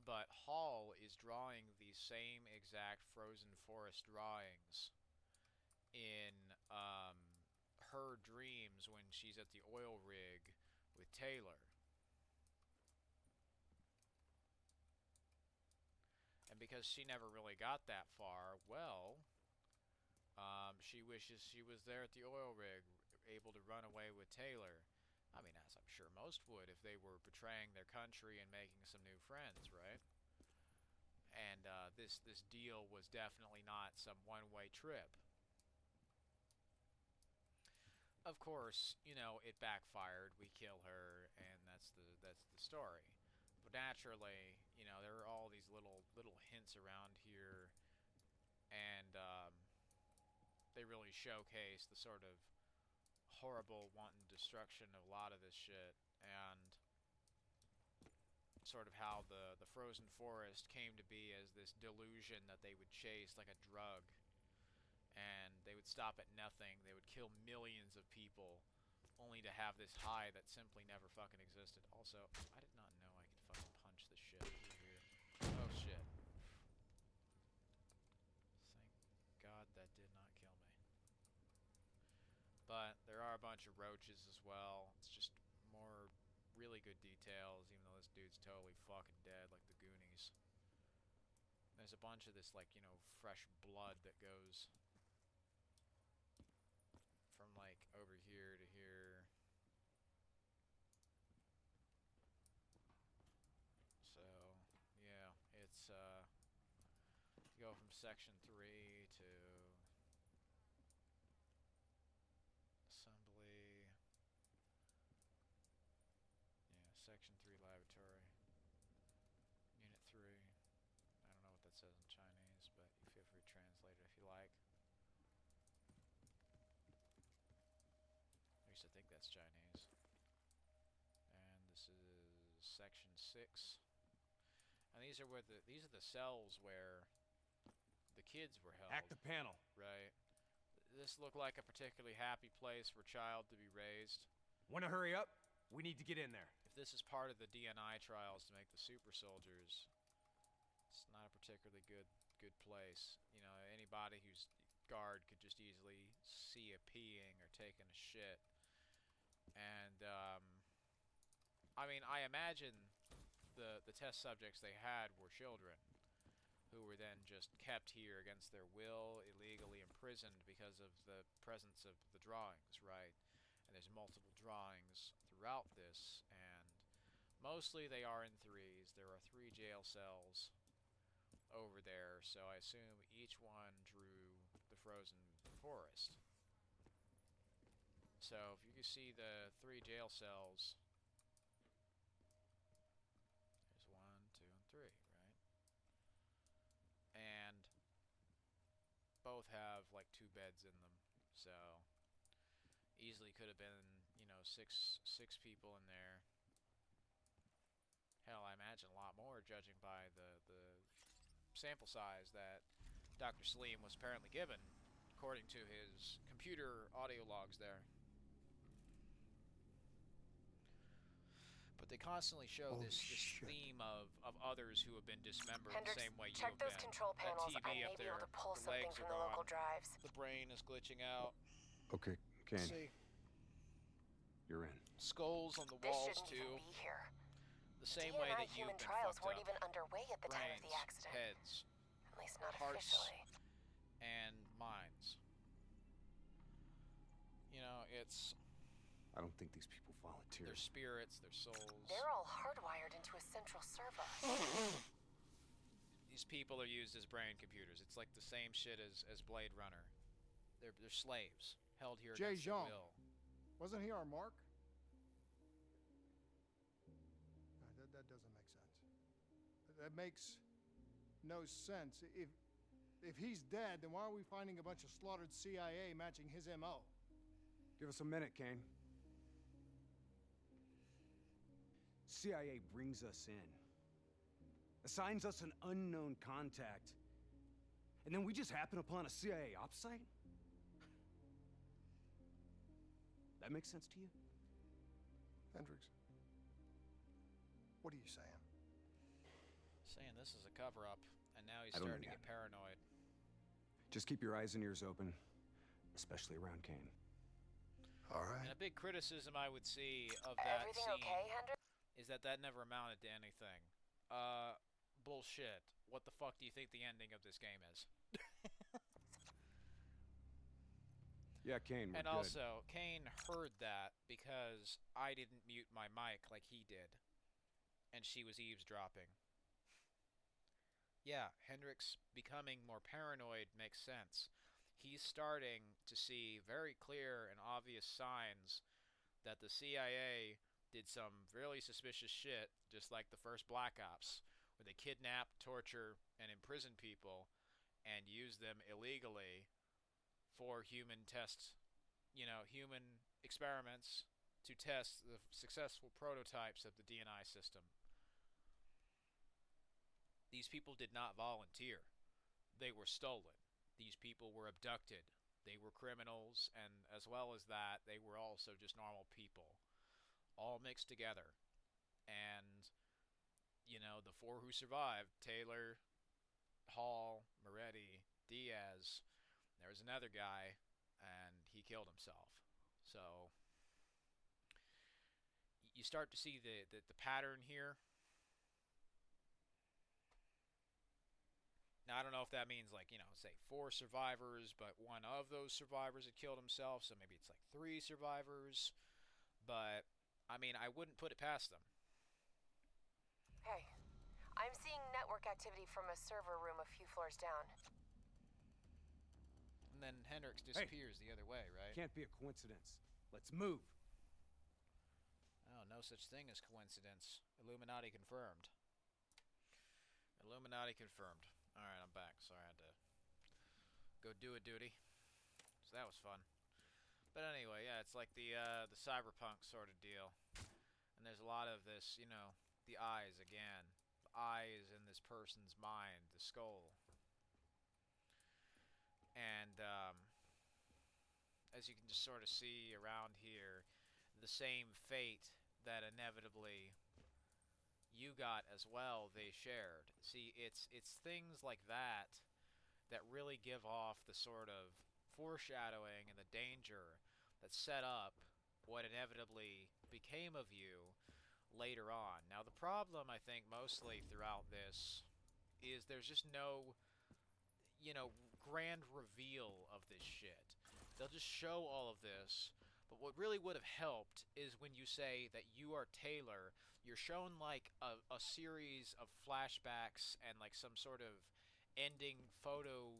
but Hall is drawing the same exact Frozen Forest drawings in her dreams when she's at the oil rig with Taylor. And because she never really got that far, well, she wishes she was there at the oil rig, able to run away with Taylor. I mean, as I'm sure most would if they were betraying their country and making some new friends, right? And this deal was definitely not some one-way trip. Of course, you know, it backfired. We kill her, and that's the story. But naturally, you know, there are all these little hints around here, and they really showcase the sort of horrible wanton destruction of a lot of this shit, and sort of how the Frozen Forest came to be as this delusion that they would chase like a drug. And they would stop at nothing. They would kill millions of people only to have this high that simply never fucking existed. Also, I did not know I could fucking punch the shit through here. Oh shit. Thank God that did not kill me. But there are a bunch of roaches as well. It's just more really good details, even though this dude's totally fucking dead like the Goonies. There's a bunch of this, like, you know, fresh blood that goes from like over here to here. So yeah, it's you go from section 3 to assembly. Yeah, section 3 laboratory. Unit 3. I don't know what that says in Chinese, but you feel free to translate it if you like. I used to think that's Chinese. And this is section 6. And these are the cells where the kids were held. Hack the panel. Right. This looked like a particularly happy place for a child to be raised. Want to hurry up? We need to get in there. If this is part of the DNI trials to make the super soldiers, it's not a particularly good place. You know, anybody who's guard could just easily see a peeing or taking a shit. And I mean, I imagine the test subjects they had were children who were then just kept here against their will, illegally imprisoned because of the presence of the drawings, right? And there's multiple drawings throughout this, and mostly they are in threes. There are 3 jail cells over there, so I assume each one drew the frozen forest. So if you can see the 3 jail cells, there's 1, 2, and 3, right? And both have like 2 beds in them, so easily could have been, you know, six people in there. Hell, I imagine a lot more, judging by the sample size that Dr. Salim was apparently given, according to his computer audio logs there. But they constantly show this theme of others who have been dismembered the same way you have been. Check those control panels. That I TV may up be there, able to pull the something legs from are the local gone, drives. the brain is glitching out. Okay, Kane. See, You're in. Skulls on the This walls shouldn't too. even be here. The same way DNI that you've human been trials fucked weren't up. even underway at the time of Brains, the accident. heads, At least not hearts. officially. and minds. You know, it's I don't think these people volunteered. their spirits, their souls. They're all hardwired into a central server. These people are used as brain computers. It's like the same shit as Blade Runner. They're slaves held here Jay against their Jean. will. wasn't he our mark? No, that doesn't make sense. That makes no sense. If he's dead, then why are we finding a bunch of slaughtered CIA matching his MO? Give us a minute, Kane. CIA brings us in, assigns us an unknown contact, and then we just happen upon a CIA ops site? That makes sense to you? Hendricks, what are you saying? Saying this is a cover-up, and now he's I don't starting to know get paranoid. Just keep your eyes and ears open, especially around Kane. All And right. a big criticism I would see of that Everything scene okay, Hendricks? is that never amounted to anything. Bullshit. What the fuck do you think the ending of this game is? Yeah, Kane, we're And good. also, Kane heard that because I didn't mute my mic like he did. And she was eavesdropping. Yeah, Hendricks becoming more paranoid makes sense. He's starting to see very clear and obvious signs that the CIA did some really suspicious shit, just like the first Black Ops, where they kidnap, torture, and imprison people and use them illegally for human tests, human experiments to test the successful prototypes of the DNI system. These people did not volunteer. They were stolen. These people were abducted. They were criminals, and as well as that, they were also just normal people, all mixed together. And, the 4 who survived, Taylor, Hall, Moretti, Diaz, there was another guy, and he killed himself. So you start to see the pattern here. Now, I don't know if that means, say 4 survivors, but one of those survivors had killed himself, so maybe it's like 3 survivors. But, I wouldn't put it past them. Hey, I'm seeing network activity from a server room a few floors down. And then Hendricks disappears the other way, right? Can't be a coincidence. Let's move. Oh, no such thing as coincidence. Illuminati confirmed. Illuminati confirmed. Alright, I'm back. Sorry, I had to go do a duty. So that was fun. But anyway, yeah, it's like the cyberpunk sort of deal. And there's a lot of this, the eyes again. eyes in this person's mind, the skull. And as you can just sort of see around here, the same fate that inevitably you got as well, they shared. See, it's things like that that really give off the sort of foreshadowing and the danger that set up what inevitably became of you later on. Now, the problem, I think, mostly throughout this is there's just no, grand reveal of this shit. They'll just show all of this, but what really would have helped is when you say that you are Taylor, you're shown like a series of flashbacks and like some sort of ending photo,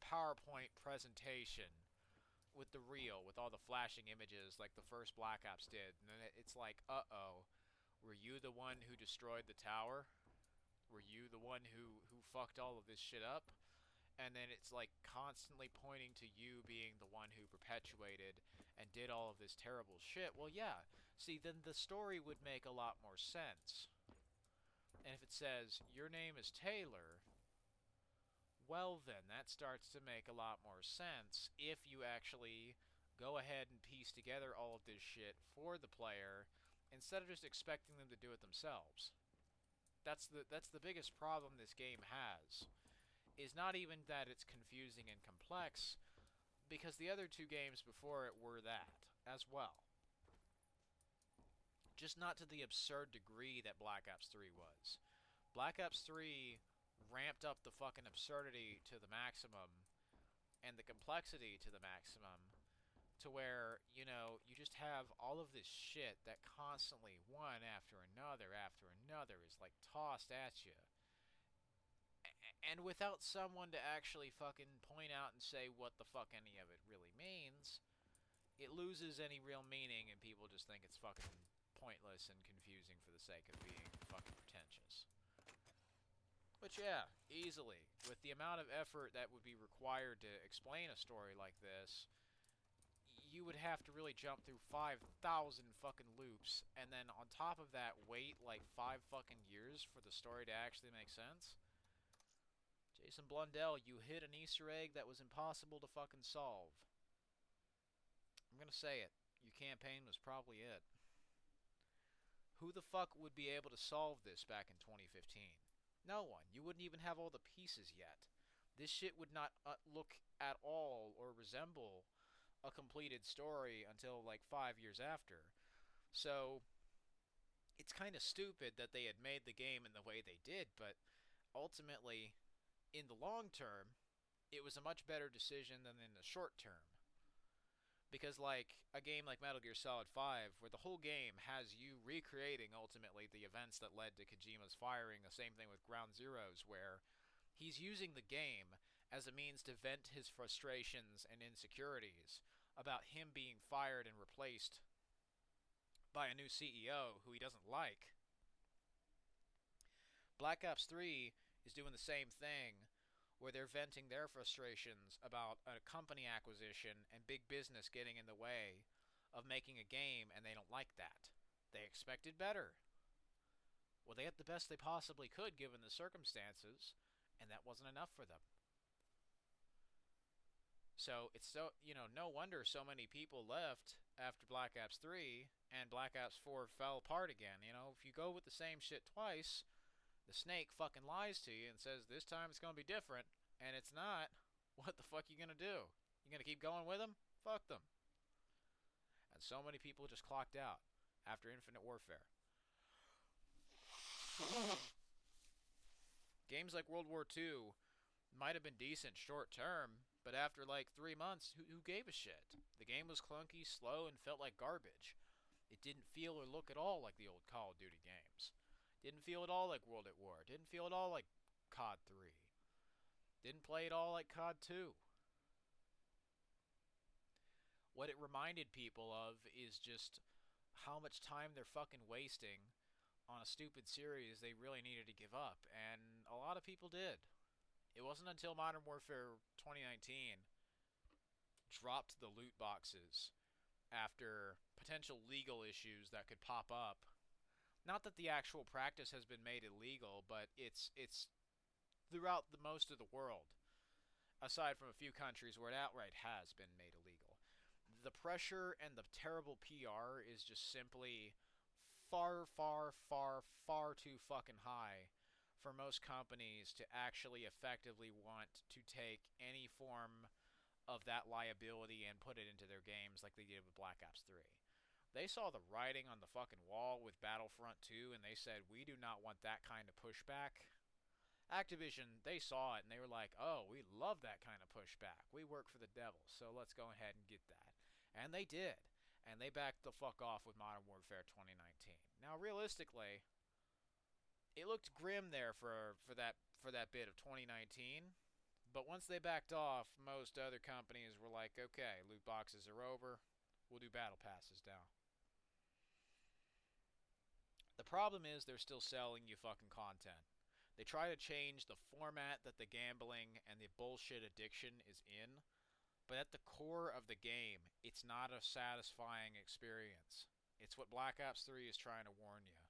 PowerPoint presentation with the reel, with all the flashing images like the first Black Ops did. And then it's like, uh-oh, were you the one who destroyed the tower? Were you the one who fucked all of this shit up? And then it's like constantly pointing to you being the one who perpetuated and did all of this terrible shit. Well, yeah. See, then the story would make a lot more sense. And if it says, your name is Taylor, well then, that starts to make a lot more sense if you actually go ahead and piece together all of this shit for the player instead of just expecting them to do it themselves. That's the biggest problem this game has. Is not even that it's confusing and complex, because the other two games before it were that as well. Just not to the absurd degree that Black Ops 3 was. Black Ops 3 ramped up the fucking absurdity to the maximum and the complexity to the maximum to where, you just have all of this shit that constantly, one after another, is like tossed at you. And without someone to actually fucking point out and say what the fuck any of it really means, it loses any real meaning and people just think it's fucking pointless and confusing for the sake of being fucking pretentious. But yeah, easily, with the amount of effort that would be required to explain a story like this, you would have to really jump through 5,000 fucking loops, and then on top of that, wait like 5 fucking years for the story to actually make sense? Jason Blundell, you hit an Easter egg that was impossible to fucking solve. I'm gonna say it. Your campaign was probably it. Who the fuck would be able to solve this back in 2015? No one. You wouldn't even have all the pieces yet. This shit would not look at all or resemble a completed story until like 5 years after. So, it's kind of stupid that they had made the game in the way they did, but ultimately, in the long term, it was a much better decision than in the short term. Because like a game like Metal Gear Solid 5, where the whole game has you recreating ultimately the events that led to Kojima's firing, the same thing with Ground Zeroes, where he's using the game as a means to vent his frustrations and insecurities about him being fired and replaced by a new CEO who he doesn't like. Black Ops 3 is doing the same thing, where they're venting their frustrations about a company acquisition and big business getting in the way of making a game, and they don't like that. They expected better. Well, they had the best they possibly could given the circumstances, and that wasn't enough for them. So it's no wonder so many people left after Black Ops 3, and Black Ops 4 fell apart again. If you go with the same shit twice, the snake fucking lies to you and says this time it's gonna be different, and it's not. What the fuck you gonna do? You gonna keep going with them? Fuck them. And so many people just clocked out after Infinite Warfare. Games like World War II might have been decent short term, but after like 3 months, who gave a shit? The game was clunky, slow, and felt like garbage. It didn't feel or look at all like the old Call of Duty games. Didn't feel at all like World at War. Didn't feel at all like COD 3. Didn't play at all like COD 2. What it reminded people of is just how much time they're fucking wasting on a stupid series they really needed to give up, and a lot of people did. It wasn't until Modern Warfare 2019 dropped the loot boxes after potential legal issues that could pop up Not that the actual practice has been made illegal, but it's throughout the most of the world, aside from a few countries where it outright has been made illegal. The pressure and the terrible PR is just simply far, far, far, far too fucking high for most companies to actually effectively want to take any form of that liability and put it into their games like they did with Black Ops 3. They saw the writing on the fucking wall with Battlefront 2 and they said, we do not want that kind of pushback. Activision, they saw it and they were like, oh, we love that kind of pushback. We work for the devil, so let's go ahead and get that. And they did. And they backed the fuck off with Modern Warfare 2019. Now, realistically, it looked grim there for that bit of 2019. But once they backed off, most other companies were like, okay, loot boxes are over. We'll do battle passes now. The problem is they're still selling you fucking content. They try to change the format that the gambling and the bullshit addiction is in, but at the core of the game, it's not a satisfying experience. It's what Black Ops 3 is trying to warn you.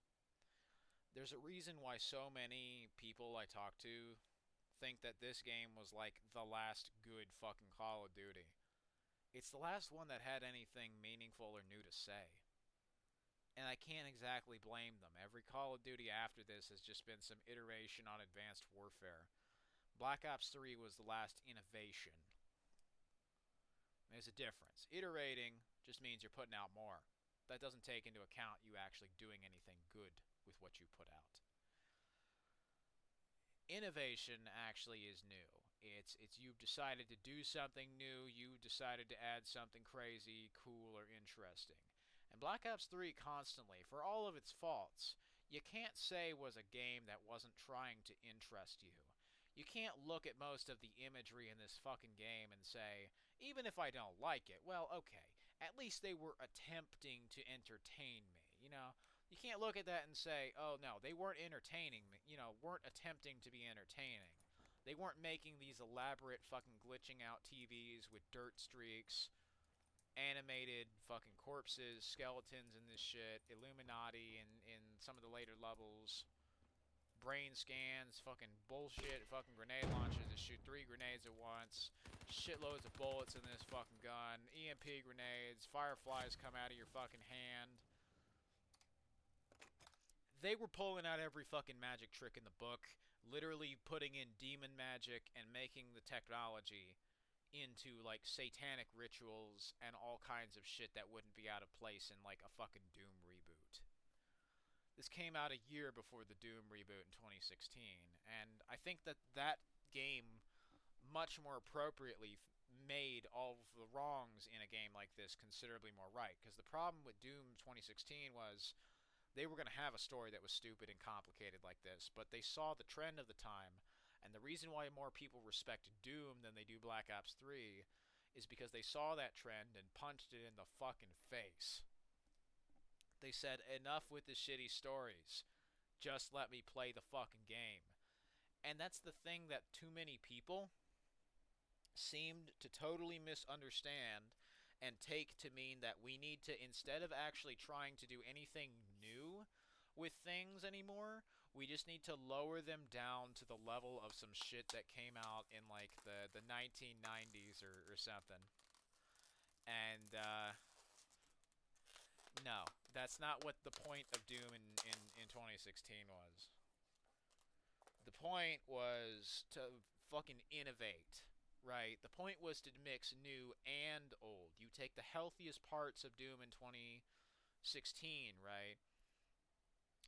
There's a reason why so many people I talk to think that this game was like the last good fucking Call of Duty. It's the last one that had anything meaningful or new to say. And I can't exactly blame them. Every Call of Duty after this has just been some iteration on Advanced Warfare. Black Ops 3 was the last innovation. There's a difference. Iterating just means you're putting out more. That doesn't take into account you actually doing anything good with what you put out. Innovation actually is new. It's you've decided to do something new, you decided to add something crazy, cool, or interesting. And Black Ops 3 constantly, for all of its faults, you can't say was a game that wasn't trying to interest you. You can't look at most of the imagery in this fucking game and say, even if I don't like it, well, okay, at least they were attempting to entertain me, you know? You can't look at that and say, oh no, they weren't entertaining me, weren't attempting to be entertaining. They weren't making these elaborate fucking glitching out TVs with dirt streaks, animated fucking corpses, skeletons in this shit, Illuminati in some of the later levels, brain scans, fucking bullshit, fucking grenade launchers that shoot 3 grenades at once, shitloads of bullets in this fucking gun, EMP grenades, fireflies come out of your fucking hand. They were pulling out every fucking magic trick in the book, literally putting in demon magic and making the technology into like satanic rituals and all kinds of shit that wouldn't be out of place in like a fucking Doom reboot. This came out a year before the Doom reboot in 2016, and I think that game much more appropriately made all of the wrongs in a game like this considerably more right, because the problem with Doom 2016 was they were going to have a story that was stupid and complicated like this, but they saw the trend of the time, and the reason why more people respect Doom than they do Black Ops 3 is because they saw that trend and punched it in the fucking face. They said, enough with the shitty stories. Just let me play the fucking game. And that's the thing that too many people seemed to totally misunderstand and take to mean that we need to, instead of actually trying to do anything new with things anymore, we just need to lower them down to the level of some shit that came out in like the 1990s or something. And no, that's not what the point of Doom in 2016 was. The point was to fucking innovate, right? The point was to mix new and old. You take the healthiest parts of Doom in 2016, right?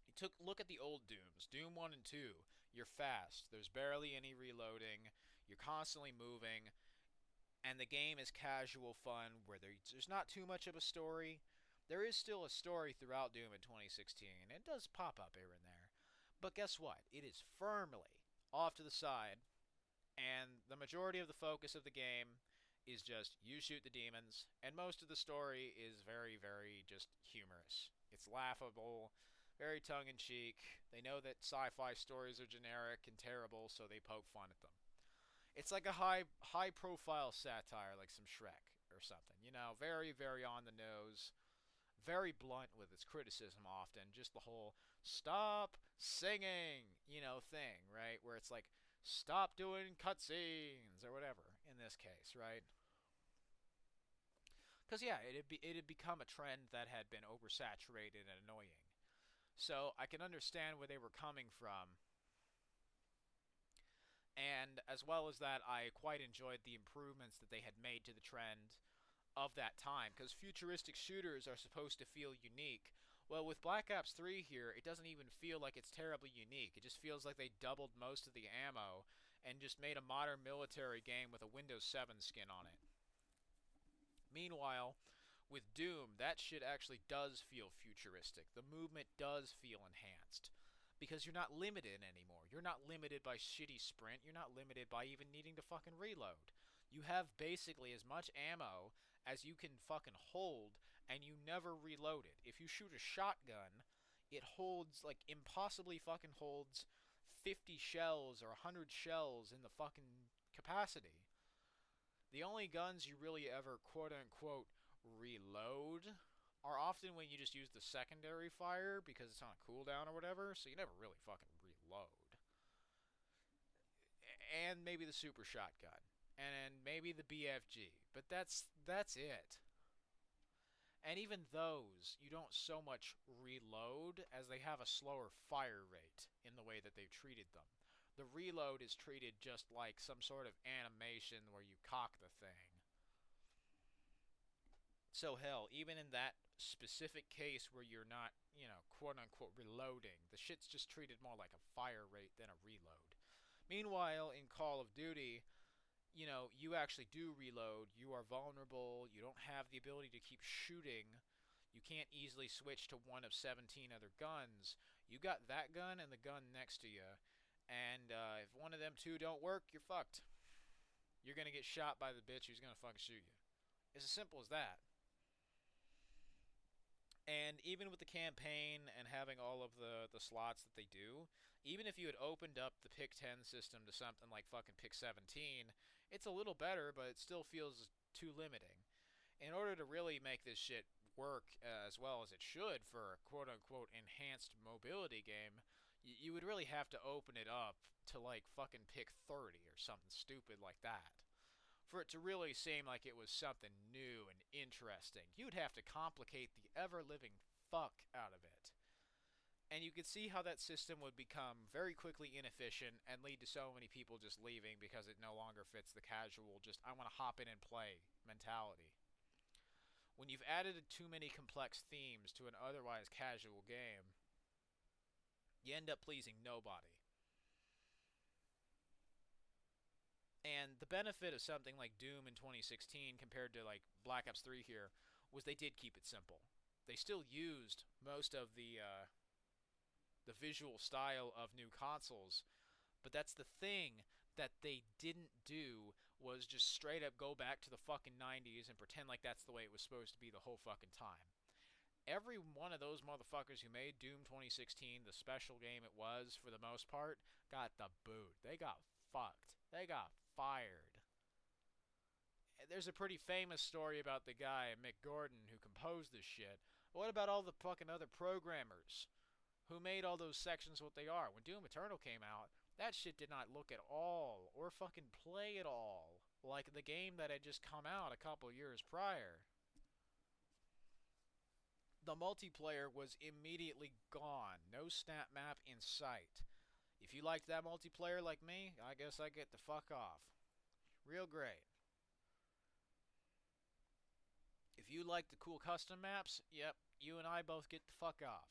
You look at the old Dooms, Doom 1 and 2. You're fast. There's barely any reloading. You're constantly moving. And the game is casual fun where there's not too much of a story. There is still a story throughout Doom in 2016. It does pop up here and there. But guess what? It is firmly off to the side. And the majority of the focus of the game is just you shoot the demons. And most of the story is very, very just humorous. It's laughable, very tongue-in-cheek. They know that sci-fi stories are generic and terrible, so they poke fun at them. It's like a high-profile satire, like some Shrek or something. Very, very on the nose. Very blunt with its criticism often. Just the whole stop singing, thing, right? Where it's like, stop doing cutscenes or whatever in this case, right? Because yeah, it had become a trend that had been oversaturated and annoying. So I can understand where they were coming from. And as well as that, I quite enjoyed the improvements that they had made to the trend of that time, because futuristic shooters are supposed to feel unique. Well, with Black Ops 3 here, it doesn't even feel like it's terribly unique. It just feels like they doubled most of the ammo and just made a modern military game with a Windows 7 skin on it. Meanwhile, with Doom, that shit actually does feel futuristic. The movement does feel enhanced. Because you're not limited anymore. You're not limited by shitty sprint. You're not limited by even needing to fucking reload. You have basically as much ammo as you can fucking hold, and you never reload it. If you shoot a shotgun, it holds, like, impossibly fucking holds 50 shells or 100 shells in the fucking capacity. The only guns you really ever quote-unquote reload are often when you just use the secondary fire because it's on a cooldown or whatever, so you never really fucking reload. And maybe the super shotgun. And maybe the BFG. But that's it. And even those, you don't so much reload as they have a slower fire rate in the way that they've treated them. The reload is treated just like some sort of animation where you cock the thing. So hell, even in that specific case where you're not, quote-unquote reloading, the shit's just treated more like a fire rate than a reload. Meanwhile, in Call of Duty, you actually do reload, you are vulnerable, you don't have the ability to keep shooting, you can't easily switch to one of 17 other guns. You got that gun and the gun next to you, and if one of them two don't work, you're fucked. You're gonna get shot by the bitch who's gonna fucking shoot you. It's as simple as that. And even with the campaign and having all of the slots that they do, even if you had opened up the pick 10 system to something like fucking pick 17, it's a little better, but it still feels too limiting. In order to really make this shit work as well as it should for a quote-unquote enhanced mobility game, you would really have to open it up to like fucking pick 30 or something stupid like that. For it to really seem like it was something new and interesting, you'd have to complicate the ever-living fuck out of it. And you could see how that system would become very quickly inefficient and lead to so many people just leaving because it no longer fits the casual, just I want to hop in and play mentality. When you've added too many complex themes to an otherwise casual game, you end up pleasing nobody. And the benefit of something like Doom in 2016 compared to like Black Ops 3 here was they did keep it simple. They still used most of the visual style of new consoles, but that's the thing that they didn't do was just straight up go back to the fucking 90s and pretend like that's the way it was supposed to be the whole fucking time. Every one of those motherfuckers who made Doom 2016 the special game it was for the most part got the boot. They got fucked. They got fired. There's a pretty famous story about the guy, Mick Gordon, who composed this shit. What about all the fucking other programmers who made all those sections what they are? When Doom Eternal came out, that shit did not look at all, or fucking play at all, like the game that had just come out a couple years prior. The multiplayer was immediately gone. No snap map in sight. If you liked that multiplayer like me, I guess I get the fuck off. Real great. If you like the cool custom maps, yep, you and I both get the fuck off.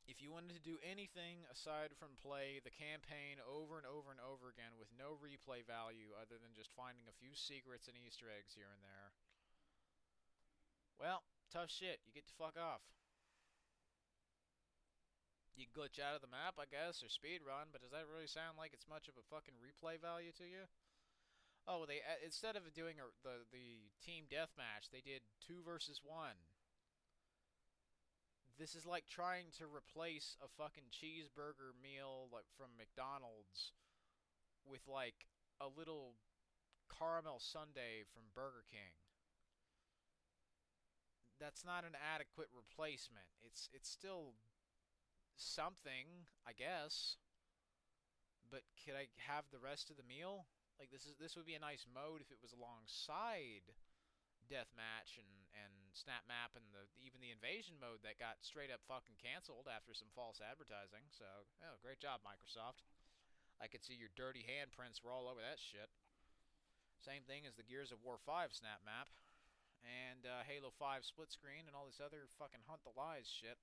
If you wanted to do anything aside from play the campaign over and over and over again with no replay value other than just finding a few secrets and Easter eggs here and there, well, tough shit. You get the fuck off. You glitch out of the map, I guess, or speedrun, but does that really sound like it's much of a fucking replay value to you? Oh, they instead of doing the team deathmatch, they did 2 versus 1. This is like trying to replace a fucking cheeseburger meal like from McDonald's with like a little caramel sundae from Burger King. that's not an adequate replacement. It's still something, I guess. But could I have the rest of the meal? Like this would be a nice mode if it was alongside deathmatch and snap map and even the invasion mode that got straight up fucking canceled after some false advertising. So, oh, great job, Microsoft. I could see your dirty handprints were all over that shit. Same thing as the Gears of War 5 snap map and Halo 5 split screen and all this other fucking hunt the lies shit.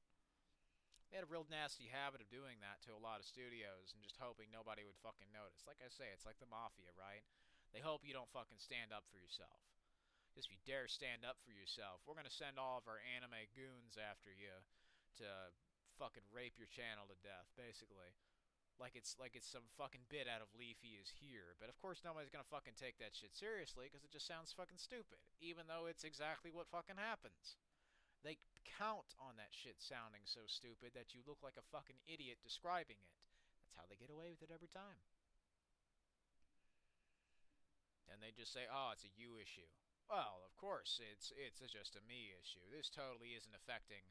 They had a real nasty habit of doing that to a lot of studios and just hoping nobody would fucking notice. Like I say, it's like the Mafia, right? They hope you don't fucking stand up for yourself. Just if you dare stand up for yourself, we're gonna send all of our anime goons after you to fucking rape your channel to death, basically. Like it's some fucking bit out of Leafy is here. But of course nobody's gonna fucking take that shit seriously because it just sounds fucking stupid. Even though it's exactly what fucking happens. They count on that shit sounding so stupid that you look like a fucking idiot describing it. That's how they get away with it every time. And they just say, oh, it's a you issue. Well, of course, it's just a me issue. This totally isn't affecting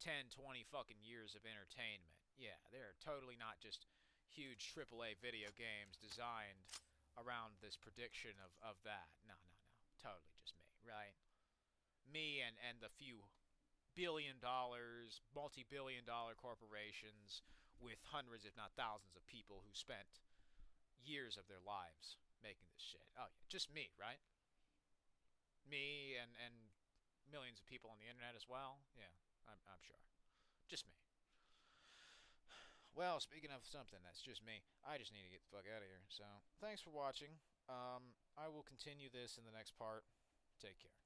10, 20 fucking years of entertainment. Yeah, they're totally not just huge AAA video games designed around this prediction of that. No. Totally just me, right? Me and the few $1 billion, multi-billion dollar corporations with hundreds, if not thousands, of people who spent years of their lives making this shit. Oh, yeah, just me, right? Me and millions of people on the internet as well. Yeah, I'm sure. Just me. Well, speaking of something that's just me, I just need to get the fuck out of here. So, thanks for watching. I will continue this in the next part. Take care.